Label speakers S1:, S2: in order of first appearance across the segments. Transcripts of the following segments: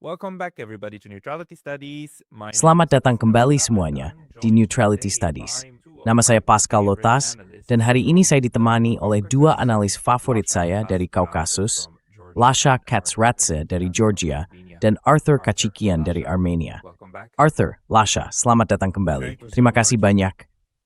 S1: Welcome back everybody to Neutrality Studies.
S2: Selamat datang kembali semuanya di Neutrality Studies. Nama saya Pascal Lotas, dan hari ini saya ditemani oleh dua analis favorit saya dari Kaukasus, Lasha Katsradze dari Georgia, dan Arthur Kachikian dari Armenia. Arthur, Lasha, selamat datang kembali. Terima kasih banyak.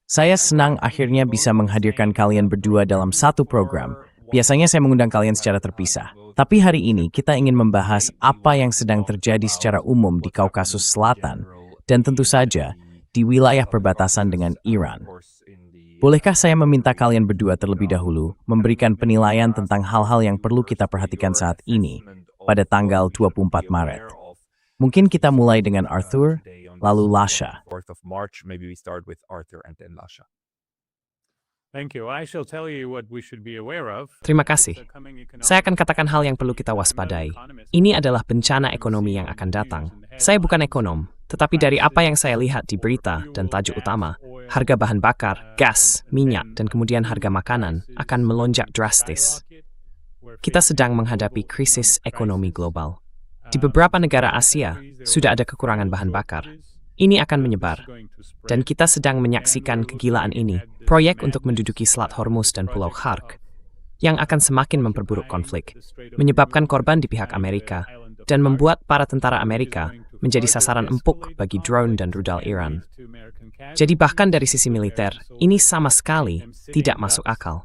S2: Saya senang akhirnya bisa menghadirkan kalian berdua dalam satu program. Biasanya saya mengundang kalian secara terpisah. Tapi hari ini kita ingin membahas apa yang sedang terjadi secara umum di Kaukasus Selatan, dan tentu saja di wilayah perbatasan dengan Iran. Bolehkah saya meminta kalian berdua terlebih dahulu memberikan penilaian tentang hal-hal yang perlu kita perhatikan saat ini pada tanggal 24 Maret? Mungkin kita mulai dengan Arthur, lalu Lasha.
S3: Terima kasih. Saya akan katakan hal yang perlu kita waspadai. Ini adalah bencana ekonomi yang akan datang. Saya bukan ekonom, tetapi dari apa yang saya lihat di berita dan tajuk utama, harga bahan bakar, gas, minyak, dan kemudian harga makanan akan melonjak drastis. Kita sedang menghadapi krisis ekonomi global. Di beberapa negara Asia, sudah ada kekurangan bahan bakar. Ini akan menyebar. Dan kita sedang menyaksikan kegilaan ini, proyek untuk menduduki Selat Hormuz dan Pulau Khark, yang akan semakin memperburuk konflik, menyebabkan korban di pihak Amerika, dan membuat para tentara Amerika menjadi sasaran empuk bagi drone dan rudal Iran. Jadi bahkan dari sisi militer, ini sama sekali tidak masuk akal.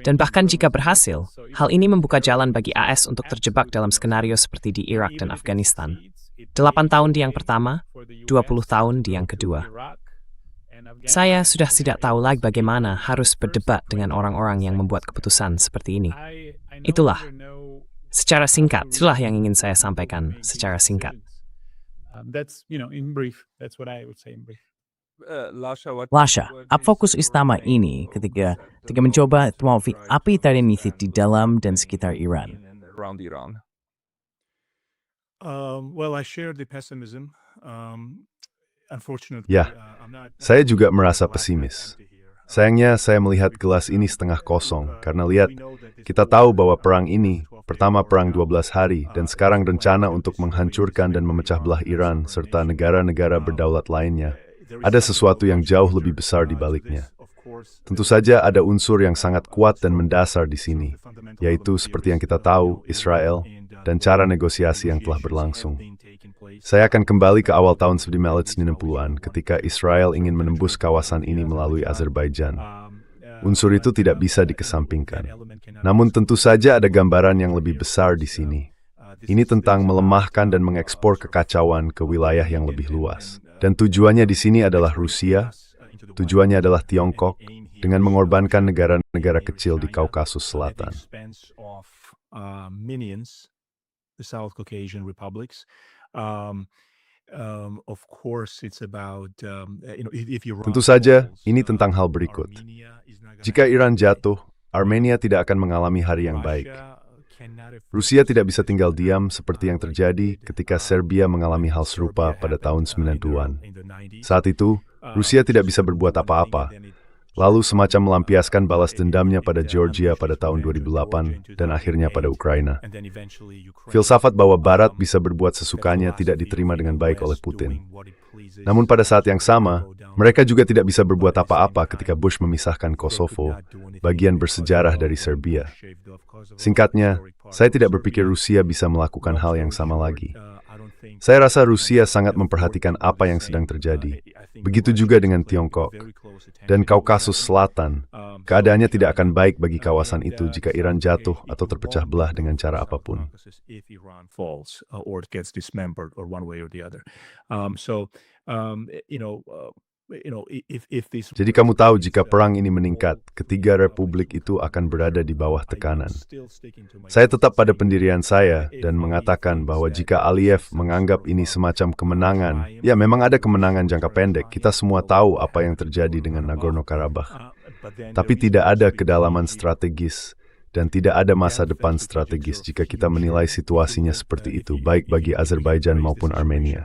S3: Dan bahkan jika berhasil, hal ini membuka jalan bagi AS untuk terjebak dalam skenario seperti di Irak dan Afghanistan. 8 tahun di yang pertama, 20 tahun di yang kedua. Saya sudah tidak tahu lagi bagaimana harus berdebat dengan orang-orang yang membuat keputusan seperti ini. Itulah, secara singkat, itulah yang ingin saya sampaikan secara singkat.
S2: Lasha, apa fokus utama ini ketika mencoba api terinitiatif di dalam dan sekitar Iran?
S4: Ya, saya juga merasa pesimis. Sayangnya saya melihat gelas ini setengah kosong, karena lihat, kita tahu bahwa perang ini, pertama perang 12 hari, dan sekarang rencana untuk menghancurkan dan memecah belah Iran, serta negara-negara berdaulat lainnya. Ada sesuatu yang jauh lebih besar di baliknya. Tentu saja ada unsur yang sangat kuat dan mendasar di sini, yaitu seperti yang kita tahu, Israel, dan cara negosiasi yang telah berlangsung. Saya akan kembali ke awal tahun 1990-an ketika Israel ingin menembus kawasan ini melalui Azerbaijan. Unsur itu tidak bisa dikesampingkan. Namun tentu saja ada gambaran yang lebih besar di sini. Ini tentang melemahkan dan mengekspor kekacauan ke wilayah yang lebih luas. Dan tujuannya di sini adalah Rusia, tujuannya adalah Tiongkok, dengan mengorbankan negara-negara kecil di Kaukasus Selatan.
S5: The South Caucasian republics.
S4: Tentu saja, ini tentang hal berikut. Jika Iran jatuh, Armenia tidak akan mengalami hari yang baik. Rusia tidak bisa tinggal diam seperti yang terjadi ketika Serbia mengalami hal serupa pada tahun 90-an. Saat itu, Rusia tidak bisa berbuat apa-apa. Lalu semacam melampiaskan balas dendamnya pada Georgia pada tahun 2008 dan akhirnya pada Ukraina. Filsafat bahwa Barat bisa berbuat sesukanya tidak diterima dengan baik oleh Putin. Namun pada saat yang sama, mereka juga tidak bisa berbuat apa-apa ketika Bush memisahkan Kosovo, bagian bersejarah dari Serbia. Singkatnya, saya tidak berpikir Rusia bisa melakukan hal yang sama lagi. Saya rasa Rusia sangat memperhatikan apa yang sedang terjadi. Begitu juga dengan Tiongkok. Dan Kaukasus Selatan, keadaannya tidak akan baik bagi kawasan itu jika Iran jatuh atau terpecah belah dengan cara apapun. Jadi kamu tahu jika perang ini meningkat, ketiga republik itu akan berada di bawah tekanan. Saya tetap pada pendirian saya dan mengatakan bahwa jika Aliyev menganggap ini semacam kemenangan, ya memang ada kemenangan jangka pendek, kita semua tahu apa yang terjadi dengan Nagorno-Karabakh. Tapi tidak ada kedalaman strategis dan tidak ada masa depan strategis jika kita menilai situasinya seperti itu, baik bagi Azerbaijan maupun Armenia.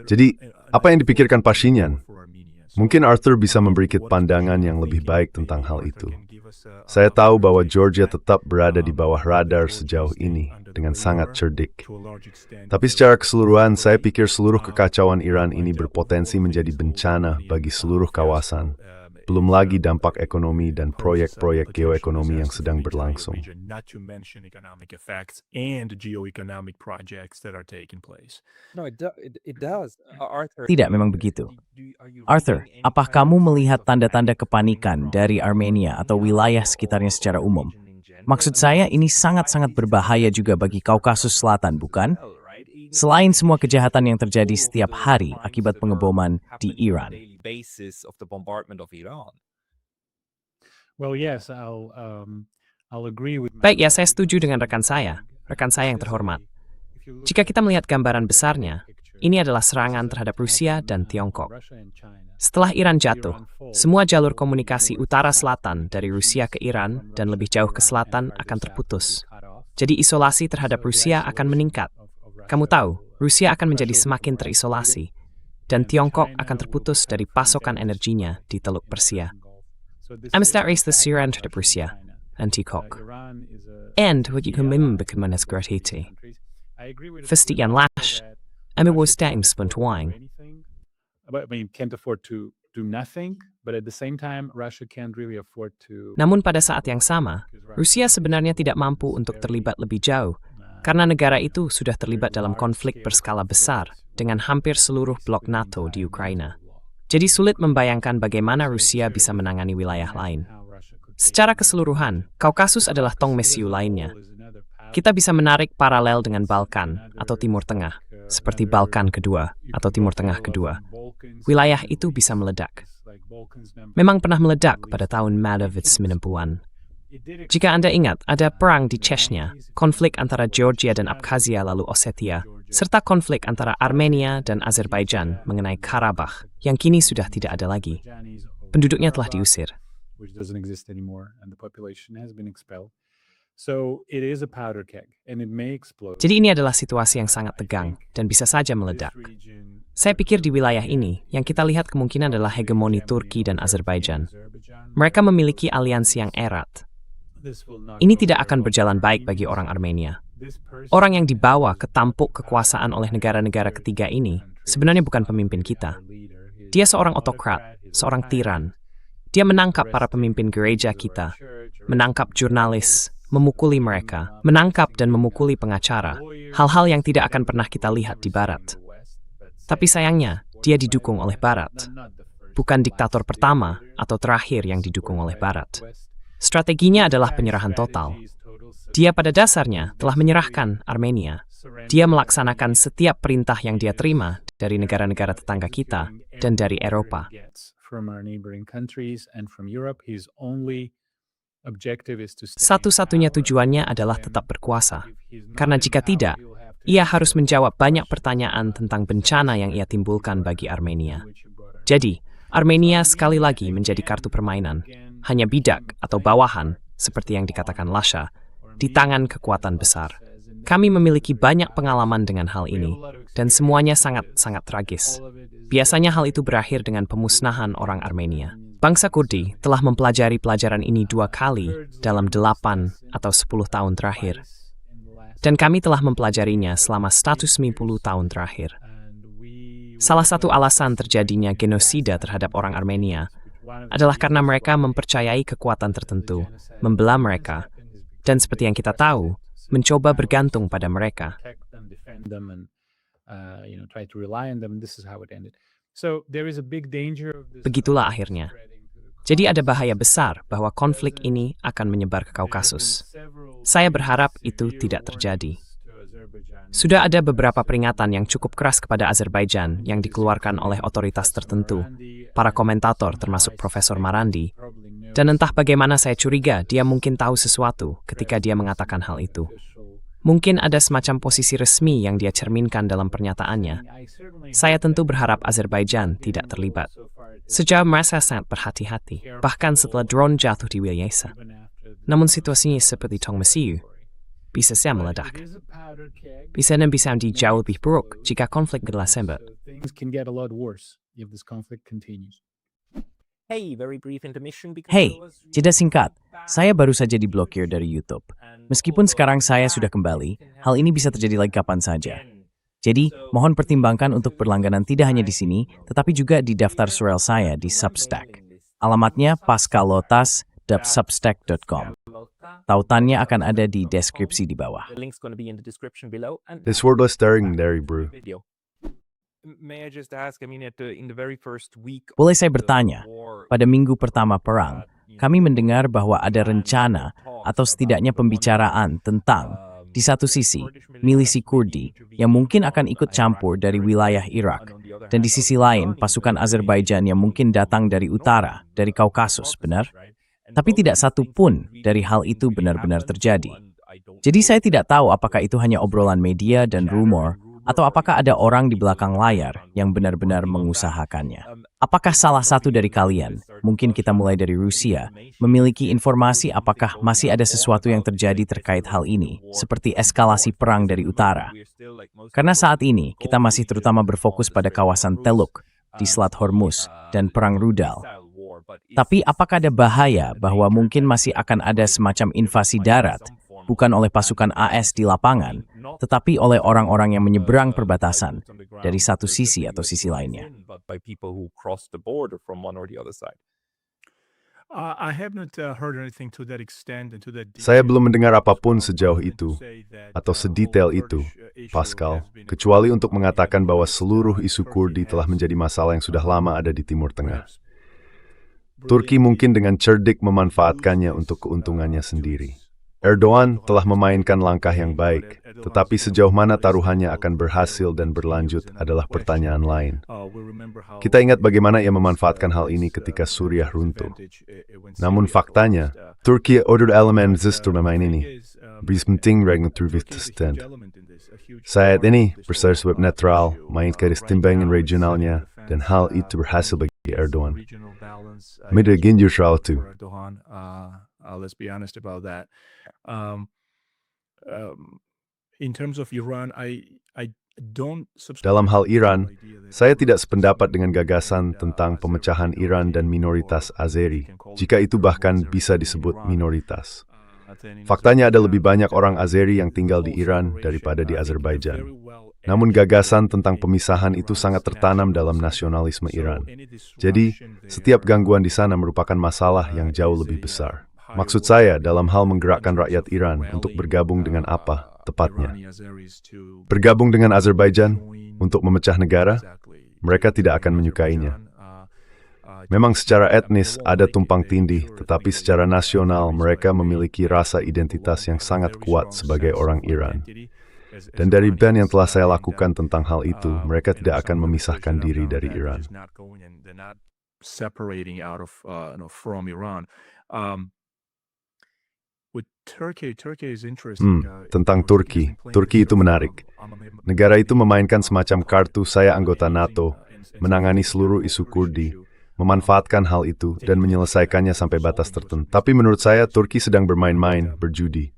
S4: Jadi, apa yang dipikirkan Pashinyan? Mungkin Arthur bisa memberi pandangan yang lebih baik tentang hal itu. Saya tahu bahwa Georgia tetap berada di bawah radar sejauh ini. dengan sangat cerdik. Tapi secara keseluruhan, saya pikir seluruh kekacauan Iran ini berpotensi menjadi bencana bagi seluruh kawasan. Belum lagi dampak ekonomi dan proyek-proyek geoekonomi yang sedang berlangsung.
S2: Tidak memang begitu. Arthur, apakah kamu melihat tanda-tanda kepanikan dari Armenia atau wilayah sekitarnya secara umum? Maksud saya ini sangat-sangat berbahaya juga bagi Kaukasus Selatan, bukan? Selain semua kejahatan yang terjadi setiap hari akibat pengeboman di Iran.
S5: Well, yes, I'll agree with.
S3: Baik ya, saya setuju dengan rekan saya yang terhormat. Jika kita melihat gambaran besarnya, ini adalah serangan terhadap Rusia dan Tiongkok. Setelah Iran jatuh, semua jalur komunikasi utara-selatan dari Rusia ke Iran dan lebih jauh ke selatan akan terputus. Jadi isolasi terhadap Rusia akan meningkat. Kamu tahu, Rusia akan menjadi semakin terisolasi, dan Tiongkok akan terputus dari pasokan energinya di Teluk Persia. Amistad race the Iran terhadap Rusia and Tiongkok. And what you can memang gratiti. Festian lash, Ame was time spent wine.
S5: But I mean, can't afford to do nothing, but at the same time, Russia can't really afford to.
S3: Namun pada saat yang sama, Rusia sebenarnya tidak mampu untuk terlibat lebih jauh, karena negara itu sudah terlibat dalam konflik berskala besar dengan hampir seluruh blok NATO di Ukraina. Jadi sulit membayangkan bagaimana Rusia bisa menangani wilayah lain. Secara keseluruhan, Kaukasus adalah tong mesiu lainnya. Kita bisa menarik paralel dengan Balkan atau Timur Tengah, seperti Balkan kedua atau Timur Tengah kedua. Wilayah itu bisa meledak. Memang pernah meledak pada tahun 90-an. Jika Anda ingat, ada perang di Chechnya, konflik antara Georgia dan Abkhazia lalu Ossetia, serta konflik antara Armenia dan Azerbaijan mengenai Karabakh, yang kini sudah tidak ada lagi. Penduduknya telah diusir. Jadi ini adalah situasi yang sangat tegang dan bisa saja meledak. Saya pikir di wilayah ini, yang kita lihat kemungkinan adalah hegemoni Turki dan Azerbaijan. Mereka memiliki aliansi yang erat. Ini tidak akan berjalan baik bagi orang Armenia. Orang yang dibawa ke tampuk kekuasaan oleh negara-negara ketiga ini sebenarnya bukan pemimpin kita. Dia seorang otokrat, seorang tiran. Dia menangkap para pemimpin gereja kita, menangkap jurnalis, memukuli mereka, menangkap dan memukuli pengacara, hal-hal yang tidak akan pernah kita lihat di Barat. Tapi sayangnya, dia didukung oleh Barat. Bukan diktator pertama atau terakhir yang didukung oleh Barat. Strateginya adalah penyerahan total. Dia pada dasarnya telah menyerahkan Armenia. Dia melaksanakan setiap perintah yang dia terima dari negara-negara tetangga kita dan dari Eropa. Satu-satunya tujuannya adalah tetap berkuasa. Karena jika tidak, ia harus menjawab banyak pertanyaan tentang bencana yang ia timbulkan bagi Armenia. Jadi, Armenia sekali lagi menjadi kartu permainan, hanya bidak atau bawahan, seperti yang dikatakan Lasha, di tangan kekuatan besar. Kami memiliki banyak pengalaman dengan hal ini, dan semuanya sangat-sangat tragis. Biasanya hal itu berakhir dengan pemusnahan orang Armenia. Bangsa Kurdi telah mempelajari pelajaran ini 2 kali dalam 8 atau 10 tahun terakhir. Dan kami telah mempelajarinya selama 150 tahun terakhir. Salah satu alasan terjadinya genosida terhadap orang Armenia adalah karena mereka mempercayai kekuatan tertentu, membelah mereka, dan seperti yang kita tahu, mencoba bergantung pada mereka. Begitulah akhirnya. Jadi ada bahaya besar bahwa konflik ini akan menyebar ke Kaukasus. Saya berharap itu tidak terjadi. Sudah ada beberapa peringatan yang cukup keras kepada Azerbaijan yang dikeluarkan oleh otoritas tertentu, para komentator termasuk Profesor Marandi, dan entah bagaimana saya curiga dia mungkin tahu sesuatu ketika dia mengatakan hal itu. Mungkin ada semacam posisi resmi yang dia cerminkan dalam pernyataannya. Saya tentu berharap Azerbaijan tidak terlibat. Sejauh merasa sangat berhati-hati, bahkan setelah drone jatuh di Wilayah. Namun situasinya seperti Tong Mesiu, bisa saja meledak. Bisa menjadi jauh lebih buruk jika konflik berlanjut.
S1: Hey, very brief intermission because
S2: Hey, jeda singkat. Saya baru saja diblokir dari YouTube. Meskipun sekarang saya sudah kembali, hal ini bisa terjadi lagi kapan saja. Jadi, mohon pertimbangkan untuk berlangganan tidak hanya di sini, tetapi juga di daftar surel saya di Substack. Alamatnya pascalotas.substack.com. Tautannya akan ada di deskripsi di bawah.
S1: The link's going to be in the description below. And
S4: This wordless staring there, bro.
S1: video. May I just ask, I mean, in the very first week
S2: Boleh
S1: of
S2: saya
S1: the
S2: bertanya,
S1: war,
S2: pada minggu pertama perang, kami mendengar bahwa ada rencana atau setidaknya pembicaraan tentang, di satu sisi, milisi Kurdi yang mungkin akan ikut campur dari wilayah Irak, dan di sisi lain, pasukan Azerbaijan yang mungkin datang dari utara, dari Kaukasus, benar? Tapi tidak satu pun dari hal itu benar-benar terjadi. Jadi saya tidak tahu apakah itu hanya obrolan media dan rumor, atau apakah ada orang di belakang layar yang benar-benar mengusahakannya. Apakah salah satu dari kalian, mungkin kita mulai dari Rusia, memiliki informasi apakah masih ada sesuatu yang terjadi terkait hal ini, seperti eskalasi perang dari utara? Karena saat ini, kita masih terutama berfokus pada kawasan Teluk, di Selat Hormuz, dan Perang Rudal. Tapi apakah ada bahaya bahwa mungkin masih akan ada semacam invasi darat, bukan oleh pasukan AS di lapangan, tetapi oleh orang-orang yang menyeberang perbatasan dari satu sisi atau sisi lainnya?
S1: by people who cross the border from one or the other side.
S5: I have not heard anything to that extent and to that
S4: Saya
S5: detail.
S4: belum mendengar apapun sejauh itu, atau sedetail itu, Pascal, kecuali untuk mengatakan bahwa seluruh isu Kurdi telah menjadi masalah yang sudah lama ada di Timur Tengah. Turki mungkin dengan cerdik memanfaatkannya untuk keuntungannya sendiri. Erdogan telah memainkan langkah yang baik, tetapi sejauh mana taruhannya akan berhasil dan berlanjut adalah pertanyaan lain. Kita ingat bagaimana ia memanfaatkan hal ini ketika Suriah runtuh. Namun faktanya, Turki order elemen zistur memain ini. Bis penting regen tervittestand. Saat ini, bersifat netral, mainkan timbangan regionalnya, dan hal itu berhasil bagi Erdogan. Mida ginjur soal itu.
S5: Let's be honest about that. In terms of Iran, I don't subscribe
S4: Dalam hal
S5: to the
S4: Iran,
S5: idea that
S4: saya tidak sependapat dengan gagasan tentang pemecahan Iran dan minoritas Azeri, jika itu bahkan bisa disebut minoritas. Faktanya ada lebih banyak orang Azeri yang tinggal di Iran daripada di Azerbaijan. Namun gagasan tentang pemisahan itu sangat tertanam dalam nasionalisme Iran. Jadi, setiap gangguan di sana merupakan masalah yang jauh lebih besar. Maksud saya dalam hal menggerakkan rakyat Iran untuk bergabung dengan apa, tepatnya? Bergabung dengan Azerbaijan untuk memecah negara? Mereka tidak akan menyukainya. Memang secara etnis ada tumpang tindih, tetapi secara nasional mereka memiliki rasa identitas yang sangat kuat sebagai orang Iran. Dan dari ban yang telah saya lakukan tentang hal itu, mereka tidak akan memisahkan diri dari Iran.
S5: Separating out of from Iran. With Turkey is interesting.
S4: Tentang Turki. Turki itu menarik. Negara itu memainkan semacam kartu saya anggota NATO, menangani seluruh isu Kurdi, memanfaatkan hal itu dan menyelesaikannya sampai batas tertentu. Tapi menurut saya Turki sedang bermain-main, berjudi.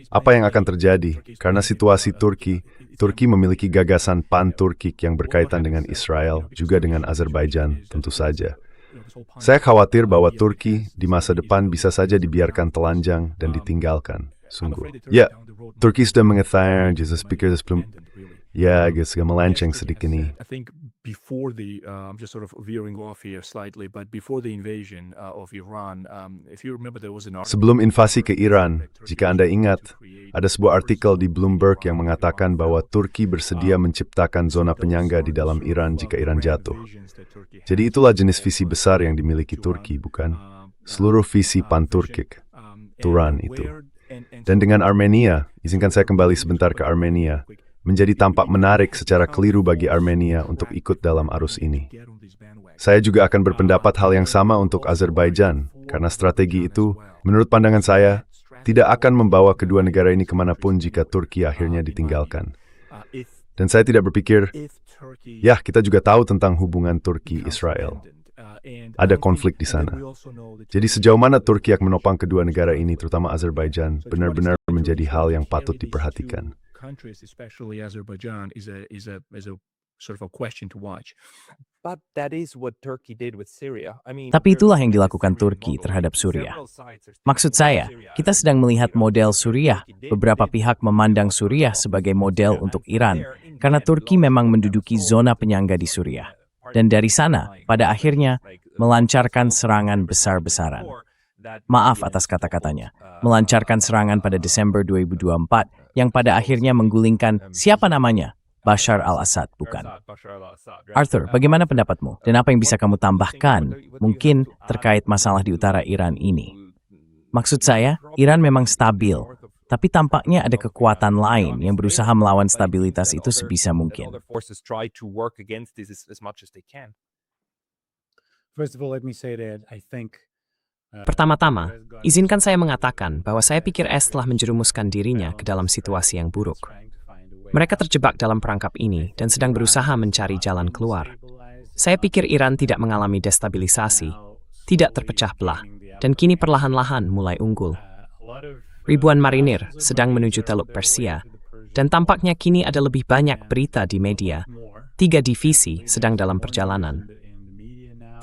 S4: Apa yang akan terjadi? Karena situasi Turki memiliki gagasan pan-Turkik yang berkaitan dengan Israel, juga dengan Azerbaijan, tentu saja. Saya khawatir bahwa Turki di masa depan bisa saja dibiarkan telanjang dan ditinggalkan. Sungguh. Ya, Turki sudah mengetahui Jesus speaker sebelum agak melenceng sedikit ini.
S5: I think before the I'm just sort of veering off here slightly, but before the invasion of Iran, if you remember there was an article.
S4: Sebelum invasi ke Iran, jika Anda ingat, ada sebuah artikel di Bloomberg yang mengatakan bahwa Turki bersedia menciptakan zona penyangga di dalam Iran jika Iran jatuh. Jadi itulah jenis visi besar yang dimiliki Turki, bukan? Seluruh visi pan-Turkik, Turan itu. Dan dengan Armenia, izinkan saya kembali sebentar ke Armenia, menjadi tampak menarik secara keliru bagi Armenia untuk ikut dalam arus ini. Saya juga akan berpendapat hal yang sama untuk Azerbaijan, karena strategi itu, menurut pandangan saya, tidak akan membawa kedua negara ini kemanapun jika Turki akhirnya ditinggalkan. Dan saya tidak berpikir, ya kita juga tahu tentang hubungan Turki-Israel. Ada konflik di sana. Jadi sejauh mana Turki akan menopang kedua negara ini, terutama Azerbaijan, benar-benar menjadi hal yang patut diperhatikan.
S5: Countries, especially Azerbaijan, is a sort of a question to watch.
S1: But that is what Turkey did with Syria. I mean,
S2: Tapi itulah
S1: there's
S2: yang
S1: the
S2: dilakukan
S1: Syrian
S2: Turki
S1: model.
S2: terhadap Suriah.
S1: Several sides are
S2: Maksud
S1: speaking
S2: saya,
S1: about Syria.
S2: kita sedang melihat model Suriah. Beberapa pihak memandang Suriah sebagai model untuk Iran, karena Turki memang menduduki zona penyangga di Suriah. Dan dari sana, pada akhirnya, melancarkan serangan besar-besaran. Maaf atas kata-katanya, melancarkan serangan pada Desember 2024 yang pada akhirnya menggulingkan siapa namanya? Bashar al-Assad, bukan? Arthur, bagaimana pendapatmu? Dan apa yang bisa kamu tambahkan, mungkin terkait masalah di utara Iran ini? Maksud saya, Iran memang stabil, tapi tampaknya ada kekuatan lain yang berusaha melawan stabilitas itu sebisa mungkin.
S6: First of all, let me say that I think
S3: Pertama-tama, izinkan saya mengatakan bahwa saya pikir Es telah menjerumuskan dirinya ke dalam situasi yang buruk. Mereka terjebak dalam perangkap ini dan sedang berusaha mencari jalan keluar. Saya pikir Iran tidak mengalami destabilisasi, tidak terpecah belah, dan kini perlahan-lahan mulai unggul. Ribuan marinir sedang menuju Teluk Persia, dan tampaknya kini ada lebih banyak berita di media. 3 divisi sedang dalam perjalanan.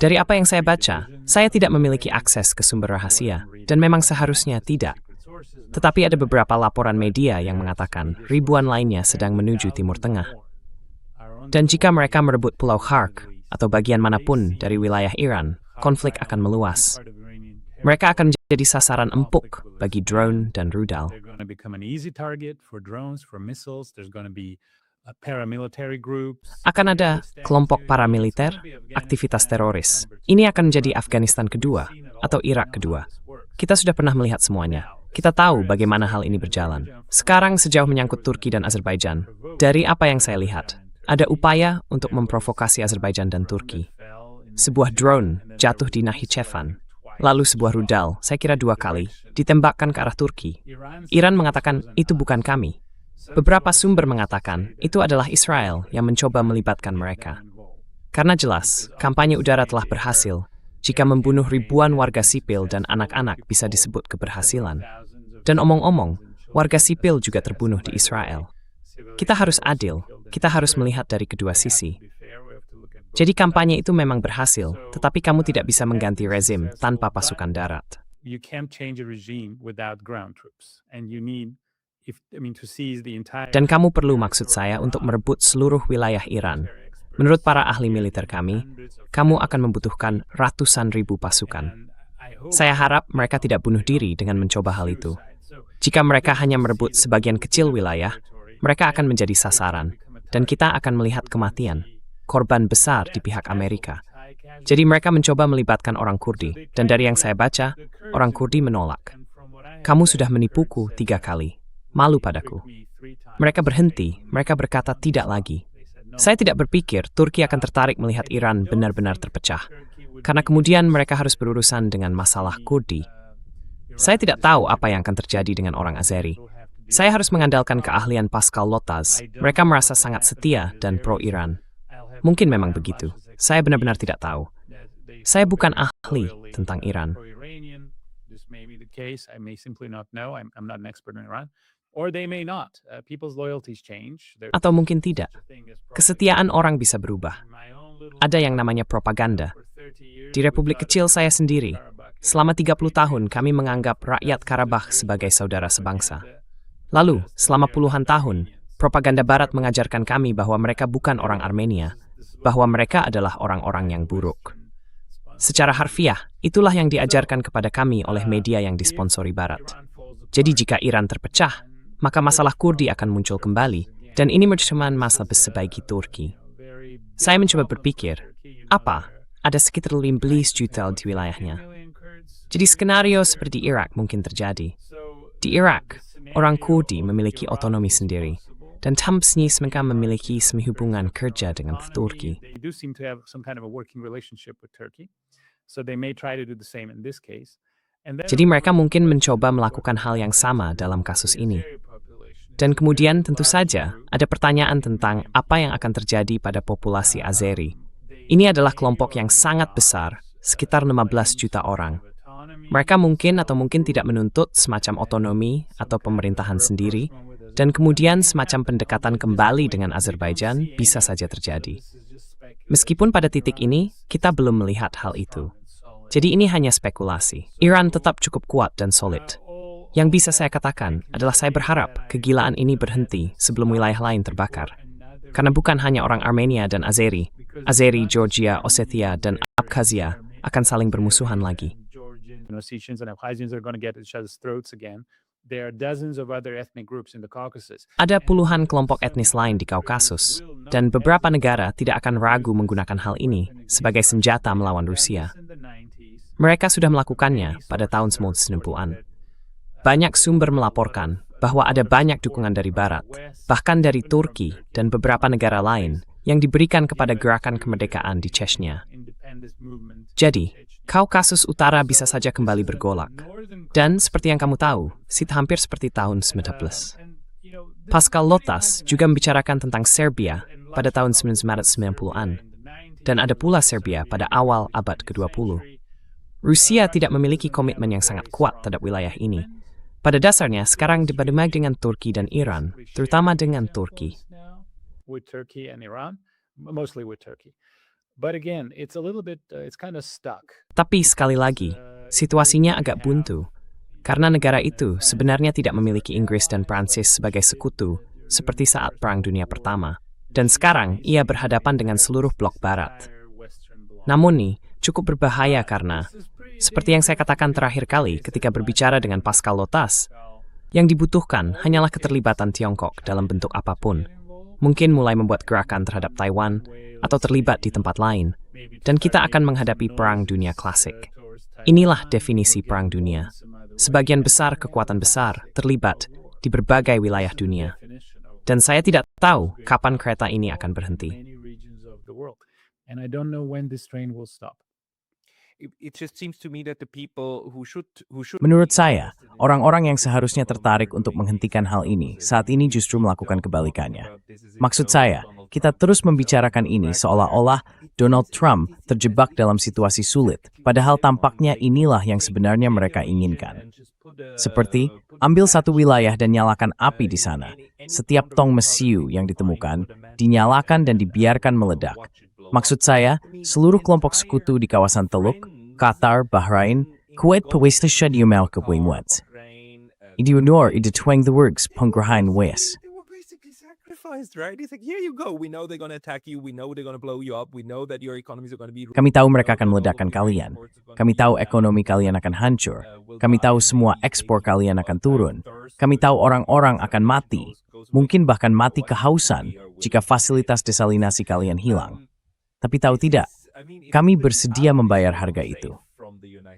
S3: Dari apa yang saya baca, saya tidak memiliki akses ke sumber rahasia, dan memang seharusnya tidak. Tetapi ada beberapa laporan media yang mengatakan ribuan lainnya sedang menuju Timur Tengah. Dan jika mereka merebut Pulau Khark atau bagian manapun dari wilayah Iran, konflik akan meluas. Mereka akan menjadi sasaran empuk bagi drone dan rudal.
S6: they're going to become an easy target for drones, for missiles. There's going to be paramilitary groups.
S3: Akan ada kelompok paramiliter, aktivitas teroris. Ini akan menjadi Afghanistan kedua atau Irak kedua. Kita sudah pernah melihat semuanya. Kita tahu bagaimana hal ini berjalan. Sekarang sejauh menyangkut Turki dan Azerbaijan, dari apa yang saya lihat, ada upaya untuk memprovokasi Azerbaijan dan Turki. Sebuah drone jatuh di Nakhichevan, lalu sebuah rudal, saya kira 2 kali, ditembakkan ke arah Turki. Iran mengatakan itu bukan kami. Beberapa sumber mengatakan itu adalah Israel yang mencoba melibatkan mereka. Karena jelas, kampanye udara telah berhasil. Jika membunuh ribuan warga sipil dan anak-anak bisa disebut keberhasilan. Dan omong-omong, warga sipil juga terbunuh di Israel. Kita harus adil, kita harus melihat dari kedua sisi. Jadi kampanye itu memang berhasil, tetapi kamu tidak bisa mengganti rezim tanpa pasukan darat.
S6: You can't change a regime without ground troops, and you need, to seize the entire.
S3: Dan kamu perlu, maksud saya, untuk merebut seluruh wilayah Iran. Menurut para ahli militer kami, kamu akan membutuhkan ratusan ribu pasukan. Saya harap mereka tidak bunuh diri dengan mencoba hal itu. Jika mereka hanya merebut sebagian kecil wilayah, mereka akan menjadi sasaran, dan kita akan melihat kematian, korban besar di pihak Amerika. Jadi mereka mencoba melibatkan orang Kurdi, dan dari yang saya baca, orang Kurdi menolak. Kamu sudah menipuku 3 kali. Malu padaku. Mereka berhenti, mereka berkata tidak lagi. Saya tidak berpikir Turki akan tertarik melihat Iran benar-benar terpecah, karena kemudian mereka harus berurusan dengan masalah Kurdi. Saya tidak tahu apa yang akan terjadi dengan orang Azeri. Saya harus mengandalkan keahlian Pascal Lotaz. Mereka merasa sangat setia dan pro-Iran. Mungkin memang begitu. Saya benar-benar tidak tahu. Saya bukan ahli tentang Iran.
S6: This may be the case. I may simply not know. I'm not an expert in Iran. Or they may not. People's loyalties change.
S3: Atau mungkin tidak. Kesetiaan orang bisa berubah. Ada yang namanya propaganda. Di Republik kecil saya sendiri, selama 30 tahun kami menganggap rakyat Karabakh sebagai saudara sebangsa. Lalu, selama puluhan tahun, propaganda Barat mengajarkan kami bahwa mereka bukan orang Armenia, bahwa mereka adalah orang-orang yang buruk. Secara harfiah, itulah yang diajarkan kepada kami oleh media yang disponsori Barat. Jadi jika Iran terpecah, maka masalah Kurdi akan muncul kembali, dan ini merupakan masalah besar bagi Turki. Saya mencoba berpikir, apa? Ada sekitar 15 juta di wilayahnya. Jadi skenario seperti Irak mungkin terjadi. Di Irak, orang Kurdi memiliki otonomi sendiri, dan tampaknya mereka memiliki hubungan kerja dengan Turki.
S6: They do seem to have some kind of a working relationship with Turkey, so they may try to do the same in this case.
S3: Jadi mereka mungkin mencoba melakukan hal yang sama dalam kasus ini. Dan kemudian tentu saja ada pertanyaan tentang apa yang akan terjadi pada populasi Azeri. Ini adalah kelompok yang sangat besar, sekitar 15 juta orang. Mereka mungkin atau mungkin tidak menuntut semacam otonomi atau pemerintahan sendiri, dan kemudian semacam pendekatan kembali dengan Azerbaijan bisa saja terjadi. Meskipun pada titik ini, kita belum melihat hal itu. Jadi ini hanya spekulasi. Iran tetap cukup kuat dan solid. Yang bisa saya katakan adalah saya berharap kegilaan ini berhenti sebelum wilayah lain terbakar. Karena bukan hanya orang Armenia dan Azeri, Georgia, Ossetia, dan Abkhazia akan saling bermusuhan lagi.
S6: Ossetians and Abkhazians are going to get each other's throats again. There are dozens of other ethnic groups in the Caucasus.
S3: Ada puluhan kelompok etnis lain di Kaukasus, dan beberapa negara tidak akan ragu menggunakan hal ini sebagai senjata melawan Rusia. Mereka sudah melakukannya pada tahun 90-an. Banyak sumber melaporkan bahwa ada banyak dukungan dari Barat, bahkan dari Turki dan beberapa negara lain yang diberikan kepada gerakan kemerdekaan di Chechnya. Jadi, Kaukasus Utara bisa saja kembali bergolak. Dan seperti yang kamu tahu, hampir seperti tahun 19. Pascal Lotas juga membicarakan tentang Serbia pada tahun 1990-an. Dan ada pula Serbia pada awal abad ke-20. Rusia tidak memiliki komitmen yang sangat kuat terhadap wilayah ini. Pada dasarnya, sekarang debat-debat dengan Turki dan Iran, terutama dengan Turki.
S6: With Turkey and Iran, mostly with Turkey. But again, it's a little bit, it's kind of stuck.
S3: Tapi sekali lagi, situasinya agak buntu. Karena negara itu sebenarnya tidak memiliki Inggris dan Prancis sebagai sekutu, seperti saat Perang Dunia Pertama. Dan sekarang, ia berhadapan dengan seluruh blok Barat. Namun nih, cukup berbahaya karena, seperti yang saya katakan terakhir kali ketika berbicara dengan Pascal Lotas, yang dibutuhkan hanyalah keterlibatan Tiongkok dalam bentuk apapun. Mungkin mulai membuat gerakan terhadap Taiwan, atau terlibat di tempat lain, dan kita akan menghadapi Perang Dunia Klasik. Inilah definisi Perang Dunia. Sebagian besar kekuatan besar terlibat di berbagai wilayah dunia. Dan saya tidak tahu kapan kereta ini akan berhenti.
S6: And I don't know when this train will stop.
S1: It just seems to me that the people who should
S2: Menurut saya, orang-orang yang seharusnya tertarik untuk menghentikan hal ini saat ini justru melakukan kebalikannya. Maksud saya, kita terus membicarakan ini seolah-olah Donald Trump terjebak dalam situasi sulit, padahal tampaknya inilah yang sebenarnya mereka inginkan. Seperti, ambil satu wilayah dan nyalakan api di sana. Setiap tong mesiu yang ditemukan, dinyalakan dan dibiarkan meledak. Maksud saya, seluruh kelompok sekutu di kawasan Teluk, Qatar, Bahrain, Kuwait pawestasya di umel kebwimwat. Idiunor idetwang the works penggrahain wes.
S1: They were basically sacrificed, right? It's like, here you go. We know they're going to attack you. We know they're going to blow you up. We know that your economies are going to be...
S2: Kami tahu mereka akan meledakkan kalian. Kami tahu ekonomi kalian akan hancur. Kami tahu semua ekspor kalian akan turun. Kami tahu orang-orang akan mati. Mungkin bahkan mati kehausan jika fasilitas desalinasi kalian hilang. Tapi tahu tidak, kami bersedia membayar harga itu.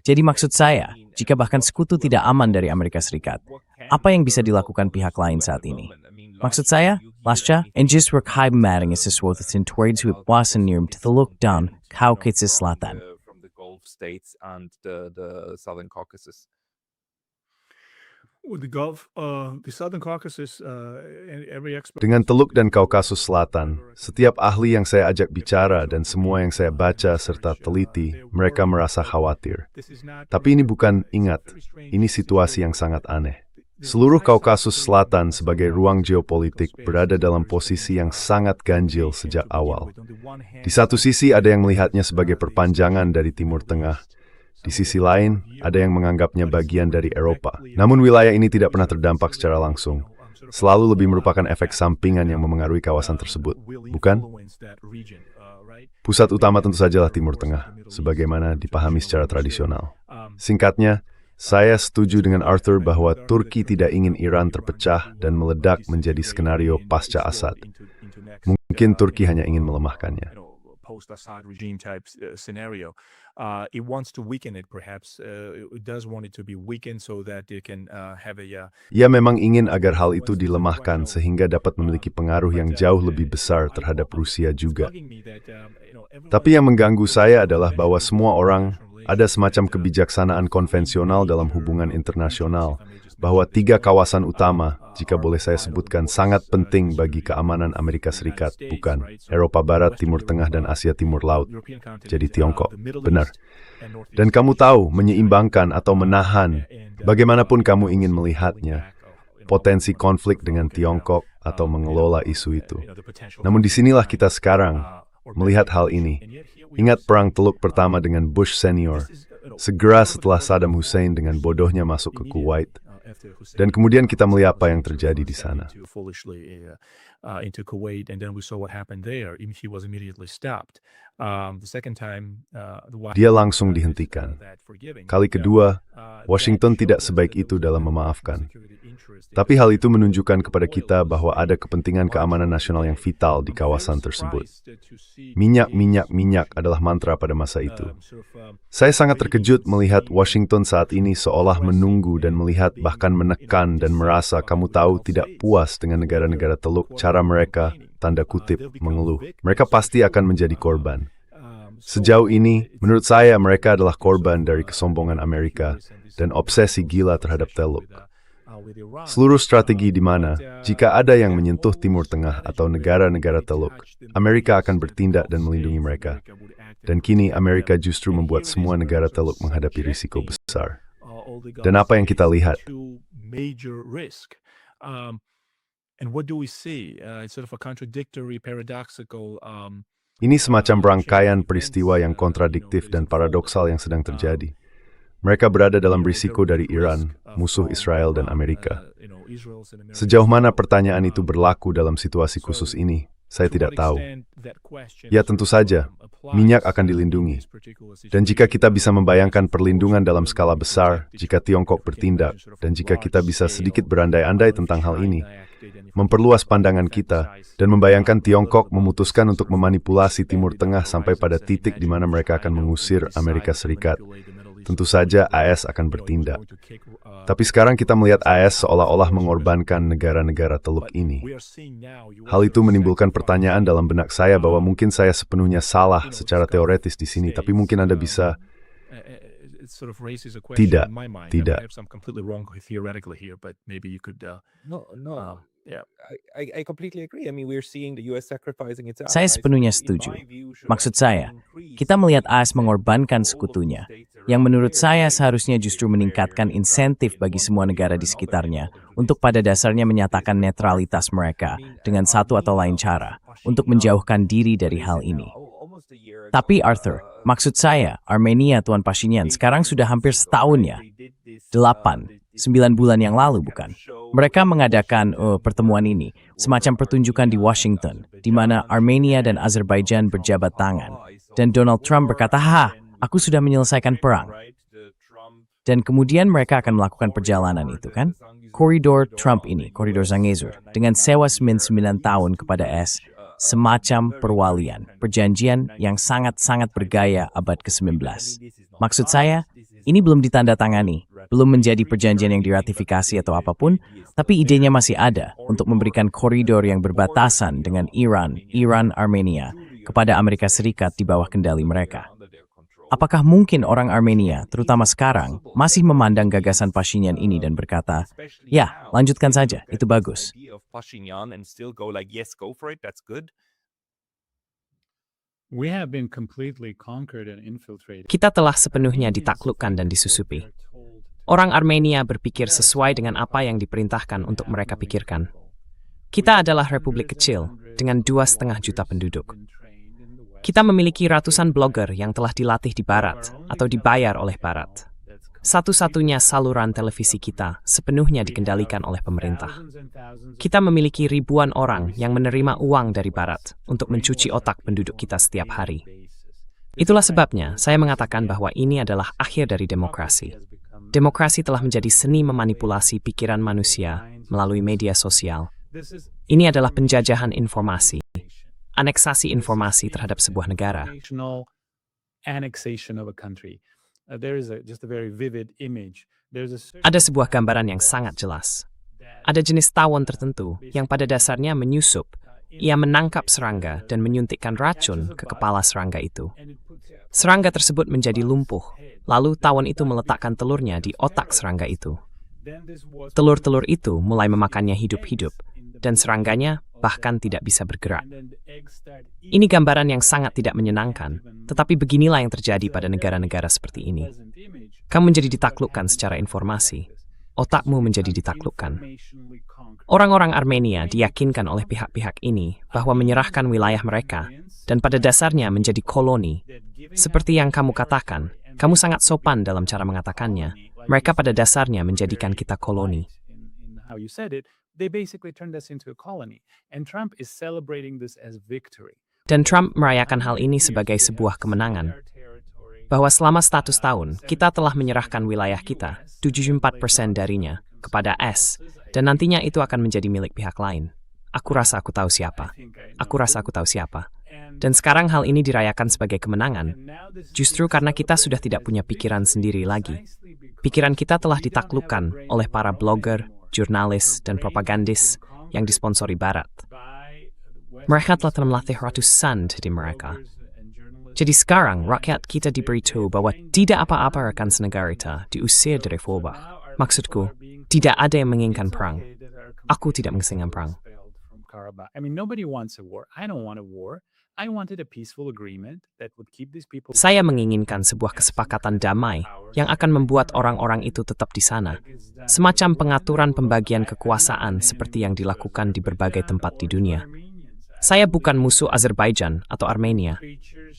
S2: Jadi maksud saya, jika bahkan sekutu tidak aman dari Amerika Serikat, apa yang bisa dilakukan pihak lain saat ini? Maksud saya, Lascia, Enjis Rekhaibmaring is sesuatu towards with Wasan near to the look down, Kaukasus Selatan.
S1: From the Gulf states and the Southern Caucasus.
S5: With the Gulf, the Southern Caucasus, every expert...
S4: Dengan Teluk dan Kaukasus Selatan, setiap ahli yang saya ajak bicara dan semua yang saya baca serta teliti, mereka merasa khawatir. Tapi ini bukan, ingat, ini situasi yang sangat aneh. Seluruh Kaukasus Selatan sebagai ruang geopolitik berada dalam posisi yang sangat ganjil sejak awal. Di satu sisi ada yang melihatnya sebagai perpanjangan dari Timur Tengah. Di sisi lain, ada yang menganggapnya bagian dari Eropa. Namun wilayah ini tidak pernah terdampak secara langsung. Selalu lebih merupakan efek sampingan yang memengaruhi kawasan tersebut, bukan? Pusat utama tentu sajalah Timur Tengah, sebagaimana dipahami secara tradisional. Singkatnya, saya setuju dengan Arthur bahwa Turki tidak ingin Iran terpecah dan meledak menjadi skenario pasca Assad. Mungkin Turki hanya ingin melemahkannya.
S5: Post-Assad regime type scenario. It wants to weaken it, perhaps. It does want it to be weakened so that it can have a...
S4: Ia memang ingin agar hal itu dilemahkan sehingga dapat memiliki pengaruh yang jauh lebih besar terhadap Rusia juga. Tapi yang mengganggu saya adalah bahwa semua orang ada semacam kebijaksanaan konvensional dalam hubungan internasional, bahwa 3 kawasan utama, jika boleh saya sebutkan, sangat penting bagi keamanan Amerika Serikat, bukan Eropa Barat, Timur Tengah, dan Asia Timur Laut. Jadi Tiongkok, benar. Dan kamu tahu, menyeimbangkan atau menahan, bagaimanapun kamu ingin melihatnya, potensi konflik dengan Tiongkok atau mengelola isu itu. Namun disinilah kita sekarang melihat hal ini. Ingat perang Teluk pertama dengan Bush senior, segera setelah Saddam Hussein dengan bodohnya masuk ke Kuwait, dan kemudian kita melihat apa yang terjadi di sana.
S5: Into Kuwait, and then we saw what happened there. He was immediately stopped. The second time,
S4: Dia langsung dihentikan. Kali kedua, Washington tidak sebaik itu dalam memaafkan. Tapi hal itu menunjukkan kepada kita bahwa ada kepentingan keamanan nasional yang vital di kawasan tersebut. Minyak, minyak, minyak adalah mantra pada masa itu. Saya sangat terkejut melihat Washington saat ini seolah menunggu dan melihat bahkan menekan dan merasa kamu tahu tidak puas dengan negara-negara Teluk, cara mereka, tanda kutip, mengeluh. Mereka pasti akan menjadi korban. Sejauh ini, menurut saya mereka adalah korban dari kesombongan Amerika dan obsesi gila terhadap Teluk. Seluruh strategi di mana, jika ada yang menyentuh Timur Tengah atau negara-negara Teluk, Amerika akan bertindak dan melindungi mereka. Dan kini Amerika justru membuat semua negara Teluk menghadapi risiko besar. Dan apa yang kita lihat? Ini semacam rangkaian peristiwa yang kontradiktif dan paradoksal yang sedang terjadi. Mereka berada dalam risiko dari Iran, musuh Israel dan Amerika. Sejauh mana pertanyaan itu berlaku dalam situasi khusus ini, saya tidak tahu. Ya tentu saja, minyak akan dilindungi. Dan jika kita bisa membayangkan perlindungan dalam skala besar, jika Tiongkok bertindak, dan jika kita bisa sedikit berandai-andai tentang hal ini, memperluas pandangan kita, dan membayangkan Tiongkok memutuskan untuk memanipulasi Timur Tengah sampai pada titik di mana mereka akan mengusir Amerika Serikat, tentu saja AS akan bertindak. Tapi sekarang kita melihat AS seolah-olah mengorbankan negara-negara Teluk ini. Hal itu menimbulkan pertanyaan dalam benak saya bahwa mungkin saya sepenuhnya salah secara teoretis di sini, tapi mungkin Anda bisa... Tidak.
S2: Saya sepenuhnya setuju. Maksud saya, kita melihat AS mengorbankan sekutunya, yang menurut saya seharusnya justru meningkatkan insentif bagi semua negara di sekitarnya untuk pada dasarnya menyatakan netralitas mereka dengan satu atau lain cara untuk menjauhkan diri dari hal ini. Tapi Arthur, maksud saya, Armenia Tuan Pashinyan sekarang sudah hampir setahun ya. 8-9 bulan yang lalu bukan? Mereka mengadakan pertemuan ini, semacam pertunjukan di Washington, di mana Armenia dan Azerbaijan berjabat tangan. Dan Donald Trump berkata, aku sudah menyelesaikan perang. Dan kemudian mereka akan melakukan perjalanan itu kan? Koridor Trump ini, koridor Zangezur, dengan sewa 99 tahun kepada S, semacam perwalian, perjanjian yang sangat-sangat bergaya abad ke-19. Maksud saya, ini belum ditandatangani, belum menjadi perjanjian yang diratifikasi atau apapun, tapi idenya masih ada untuk memberikan koridor yang berbatasan dengan Iran, Armenia, kepada Amerika Serikat di bawah kendali mereka. Apakah mungkin orang Armenia, terutama sekarang, masih memandang gagasan Pashinyan ini dan berkata, ya, lanjutkan saja, itu bagus.
S3: Kita telah sepenuhnya ditaklukkan dan disusupi. Orang Armenia berpikir sesuai dengan apa yang diperintahkan untuk mereka pikirkan. Kita adalah republik kecil dengan 2,5 juta penduduk. Kita memiliki ratusan blogger yang telah dilatih di Barat atau dibayar oleh Barat. Satu-satunya saluran televisi kita sepenuhnya dikendalikan oleh pemerintah. Kita memiliki ribuan orang yang menerima uang dari Barat untuk mencuci otak penduduk kita setiap hari. Itulah sebabnya saya mengatakan bahwa ini adalah akhir dari demokrasi. Demokrasi telah menjadi seni memanipulasi pikiran manusia melalui media sosial. Ini adalah penjajahan informasi. Aneksasi informasi terhadap sebuah negara. Ada sebuah gambaran yang sangat jelas. Ada jenis tawon tertentu yang pada dasarnya menyusup. Ia menangkap serangga dan menyuntikkan racun ke kepala serangga itu. Serangga tersebut menjadi lumpuh, lalu tawon itu meletakkan telurnya di otak serangga itu. Telur-telur itu mulai memakannya hidup-hidup, dan serangganya bahkan tidak bisa bergerak. Ini gambaran yang sangat tidak menyenangkan, tetapi beginilah yang terjadi pada negara-negara seperti ini. Kamu menjadi ditaklukkan secara informasi. otakmu menjadi ditaklukkan. Orang-orang Armenia diyakinkan oleh pihak-pihak ini bahwa menyerahkan wilayah mereka dan pada dasarnya menjadi koloni. Seperti yang kamu katakan, kamu sangat sopan dalam cara mengatakannya. Mereka pada dasarnya menjadikan kita koloni.
S6: How you said it, they basically turned us into a colony, and Trump is celebrating this as victory.
S3: Dan Trump merayakan hal ini sebagai sebuah kemenangan. Bahwa selama 100 tahun, kita telah menyerahkan wilayah kita, 74% darinya, kepada S, dan nantinya itu akan menjadi milik pihak lain. Aku rasa aku tahu siapa. Aku rasa aku tahu siapa. Dan sekarang hal ini dirayakan sebagai kemenangan, justru karena kita sudah tidak punya pikiran sendiri lagi. Pikiran kita telah ditaklukkan oleh para blogger, jurnalis, dan propagandis yang disponsori Barat. Mereka telah melatih ratusan di mereka. Jadi sekarang rakyat kita diberitahu bahwa tidak apa-apa rekan senegara kita diusir dari Volbach. Maksudku, tidak ada yang menginginkan perang. Aku tidak menginginkan perang.
S6: I mean, nobody wants a war. I don't want a war. I wanted a peaceful agreement that would keep these people.
S3: Saya menginginkan sebuah kesepakatan damai yang akan membuat orang-orang itu tetap di sana. Semacam pengaturan pembagian kekuasaan seperti yang dilakukan di berbagai tempat di dunia. Saya bukan musuh Azerbaijan atau Armenia.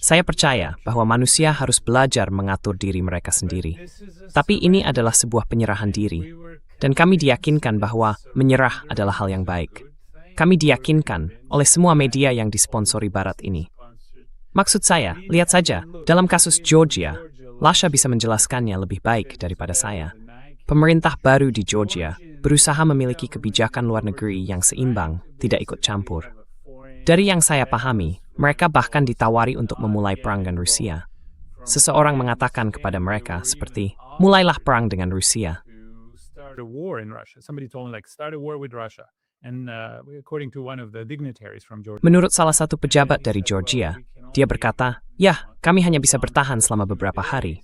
S3: Saya percaya bahwa manusia harus belajar mengatur diri mereka sendiri. Tapi ini adalah sebuah penyerahan diri. Dan kami diyakinkan bahwa menyerah adalah hal yang baik. Kami diyakinkan oleh semua media yang disponsori Barat ini. Maksud saya, lihat saja, dalam kasus Georgia, Lasha bisa menjelaskannya lebih baik daripada saya. Pemerintah baru di Georgia berusaha memiliki kebijakan luar negeri yang seimbang, tidak ikut campur. Dari yang saya pahami, mereka bahkan ditawari untuk memulai perang dengan Rusia. Seseorang mengatakan kepada mereka seperti, mulailah perang dengan Rusia.
S6: Start a war in Russia. Somebody told me like start a war with Russia. And according to one of the dignitaries from Georgia.
S3: Menurut salah satu pejabat dari Georgia, dia berkata, ya, kami hanya bisa bertahan selama beberapa hari.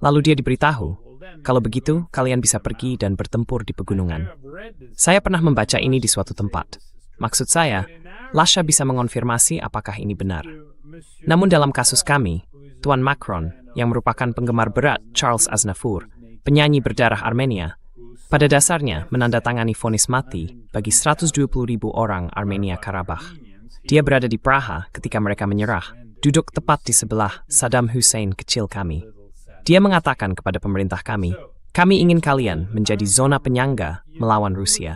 S3: Lalu dia diberitahu, kalau begitu, kalian bisa pergi dan bertempur di pegunungan. Saya pernah membaca ini di suatu tempat. Maksud saya, Lasha bisa mengonfirmasi apakah ini benar. Namun dalam kasus kami, Tuan Macron, yang merupakan penggemar berat Charles Aznavour, penyanyi berdarah Armenia, pada dasarnya menandatangani vonis mati bagi 120.000 orang Armenia Karabakh. Dia berada di Praha ketika mereka menyerah, duduk tepat di sebelah Saddam Hussein kecil kami. Dia mengatakan kepada pemerintah kami ingin kalian menjadi zona penyangga melawan Rusia.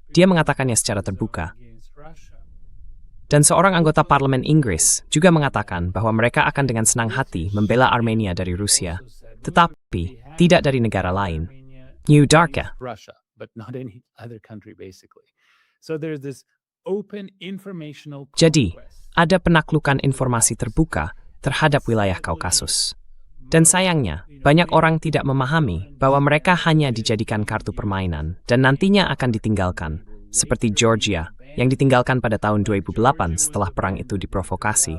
S3: Dia mengatakannya secara terbuka. Dan seorang anggota parlemen Inggris juga mengatakan bahwa mereka akan dengan senang hati membela Armenia dari Rusia, tetapi tidak dari negara lain. Eudarka.
S6: Russia, but not any other country basically. So there's this open informational
S3: Jadi,
S6: conquest.
S3: ada penaklukan informasi terbuka terhadap wilayah Kaukasus. Dan sayangnya, banyak orang tidak memahami bahwa mereka hanya dijadikan kartu permainan dan nantinya akan ditinggalkan, seperti Georgia yang ditinggalkan pada tahun 2008 setelah perang itu diprovokasi,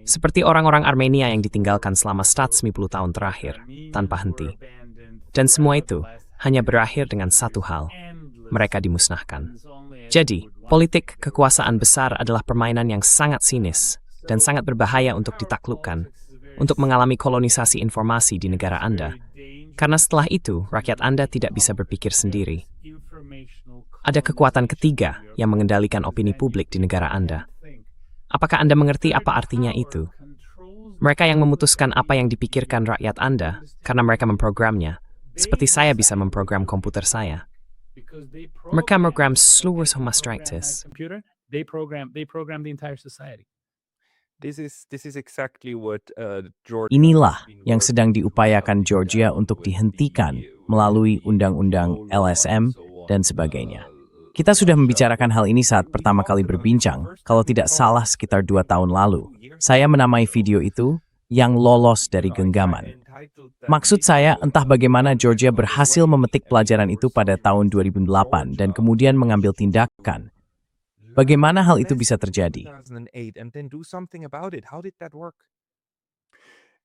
S3: seperti orang-orang Armenia yang ditinggalkan selama 190 tahun terakhir, tanpa henti. Dan semua itu hanya berakhir dengan satu hal, mereka dimusnahkan. Jadi, politik kekuasaan besar adalah permainan yang sangat sinis dan sangat berbahaya untuk ditaklukkan, untuk mengalami kolonisasi informasi di negara Anda. Karena setelah itu, rakyat Anda tidak bisa berpikir sendiri. Ada kekuatan ketiga yang mengendalikan opini publik di negara Anda. Apakah Anda mengerti apa artinya itu? Mereka yang memutuskan apa yang dipikirkan rakyat Anda karena mereka memprogramnya, seperti saya bisa memprogram komputer saya. Mereka memprogram seluruh masyarakat.
S6: They program the entire society.
S1: This is exactly what Georgia.
S2: Inilah yang sedang diupayakan Georgia untuk dihentikan melalui undang-undang LSM dan sebagainya. Kita sudah membicarakan hal ini saat pertama kali berbincang, kalau tidak salah sekitar 2 tahun lalu. Saya menamai video itu yang lolos dari genggaman. Maksud saya, entah bagaimana Georgia berhasil memetik pelajaran itu pada tahun 2008 dan kemudian mengambil tindakan. Bagaimana hal itu bisa terjadi?
S1: 2008 and then do something about it. How did that work?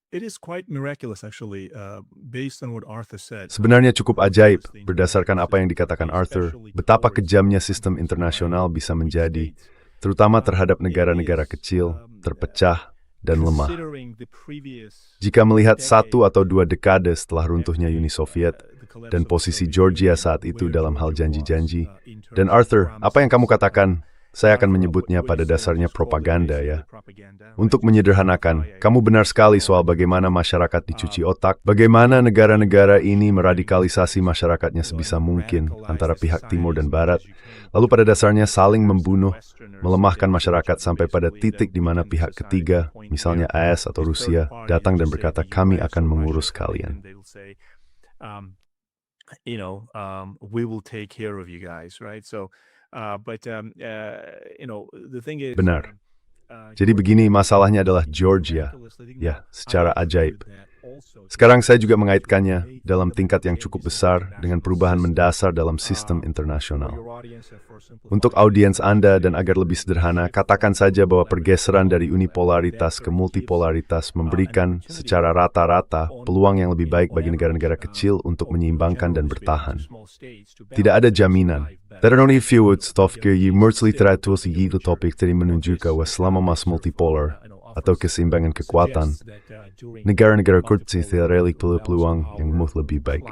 S5: It is quite miraculous actually, based on what Arthur said.
S4: Sebenarnya cukup ajaib, berdasarkan apa yang dikatakan Arthur, betapa kejamnya sistem internasional bisa menjadi, terutama terhadap negara-negara kecil, terpecah, dan lemah.
S5: considering the previous
S4: Jika melihat 1 atau 2 dekade setelah runtuhnya Uni Soviet dan posisi Georgia saat itu dalam hal janji-janji, dan Arthur, apa yang kamu katakan? Saya akan menyebutnya pada dasarnya propaganda ya. Untuk menyederhanakan, kamu benar sekali soal bagaimana masyarakat dicuci otak, bagaimana negara-negara ini meradikalisasi masyarakatnya sebisa mungkin antara pihak timur dan barat, lalu pada dasarnya saling membunuh, melemahkan masyarakat sampai pada titik di mana pihak ketiga, misalnya AS atau Rusia, datang dan berkata, kami akan mengurus kalian.
S5: We will take care of you guys, right? So, the thing is,
S4: Benar. Jadi begini, masalahnya adalah Georgia. Ya, secara ajaib. Sekarang saya juga mengaitkannya dalam tingkat yang cukup besar dengan perubahan mendasar dalam sistem internasional. Untuk audiens Anda dan agar lebih sederhana, katakan saja bahwa pergeseran dari unipolaritas ke multipolaritas memberikan secara rata-rata peluang yang lebih baik bagi negara-negara kecil untuk menyeimbangkan dan bertahan. Tidak ada jaminan. There are only a few words of literatur segitu topik tadi menunjukkan bahwa selama masa multipolar atau keseimbangan kekuatan, negara-negara kecil tidak peluang yang lebih baik.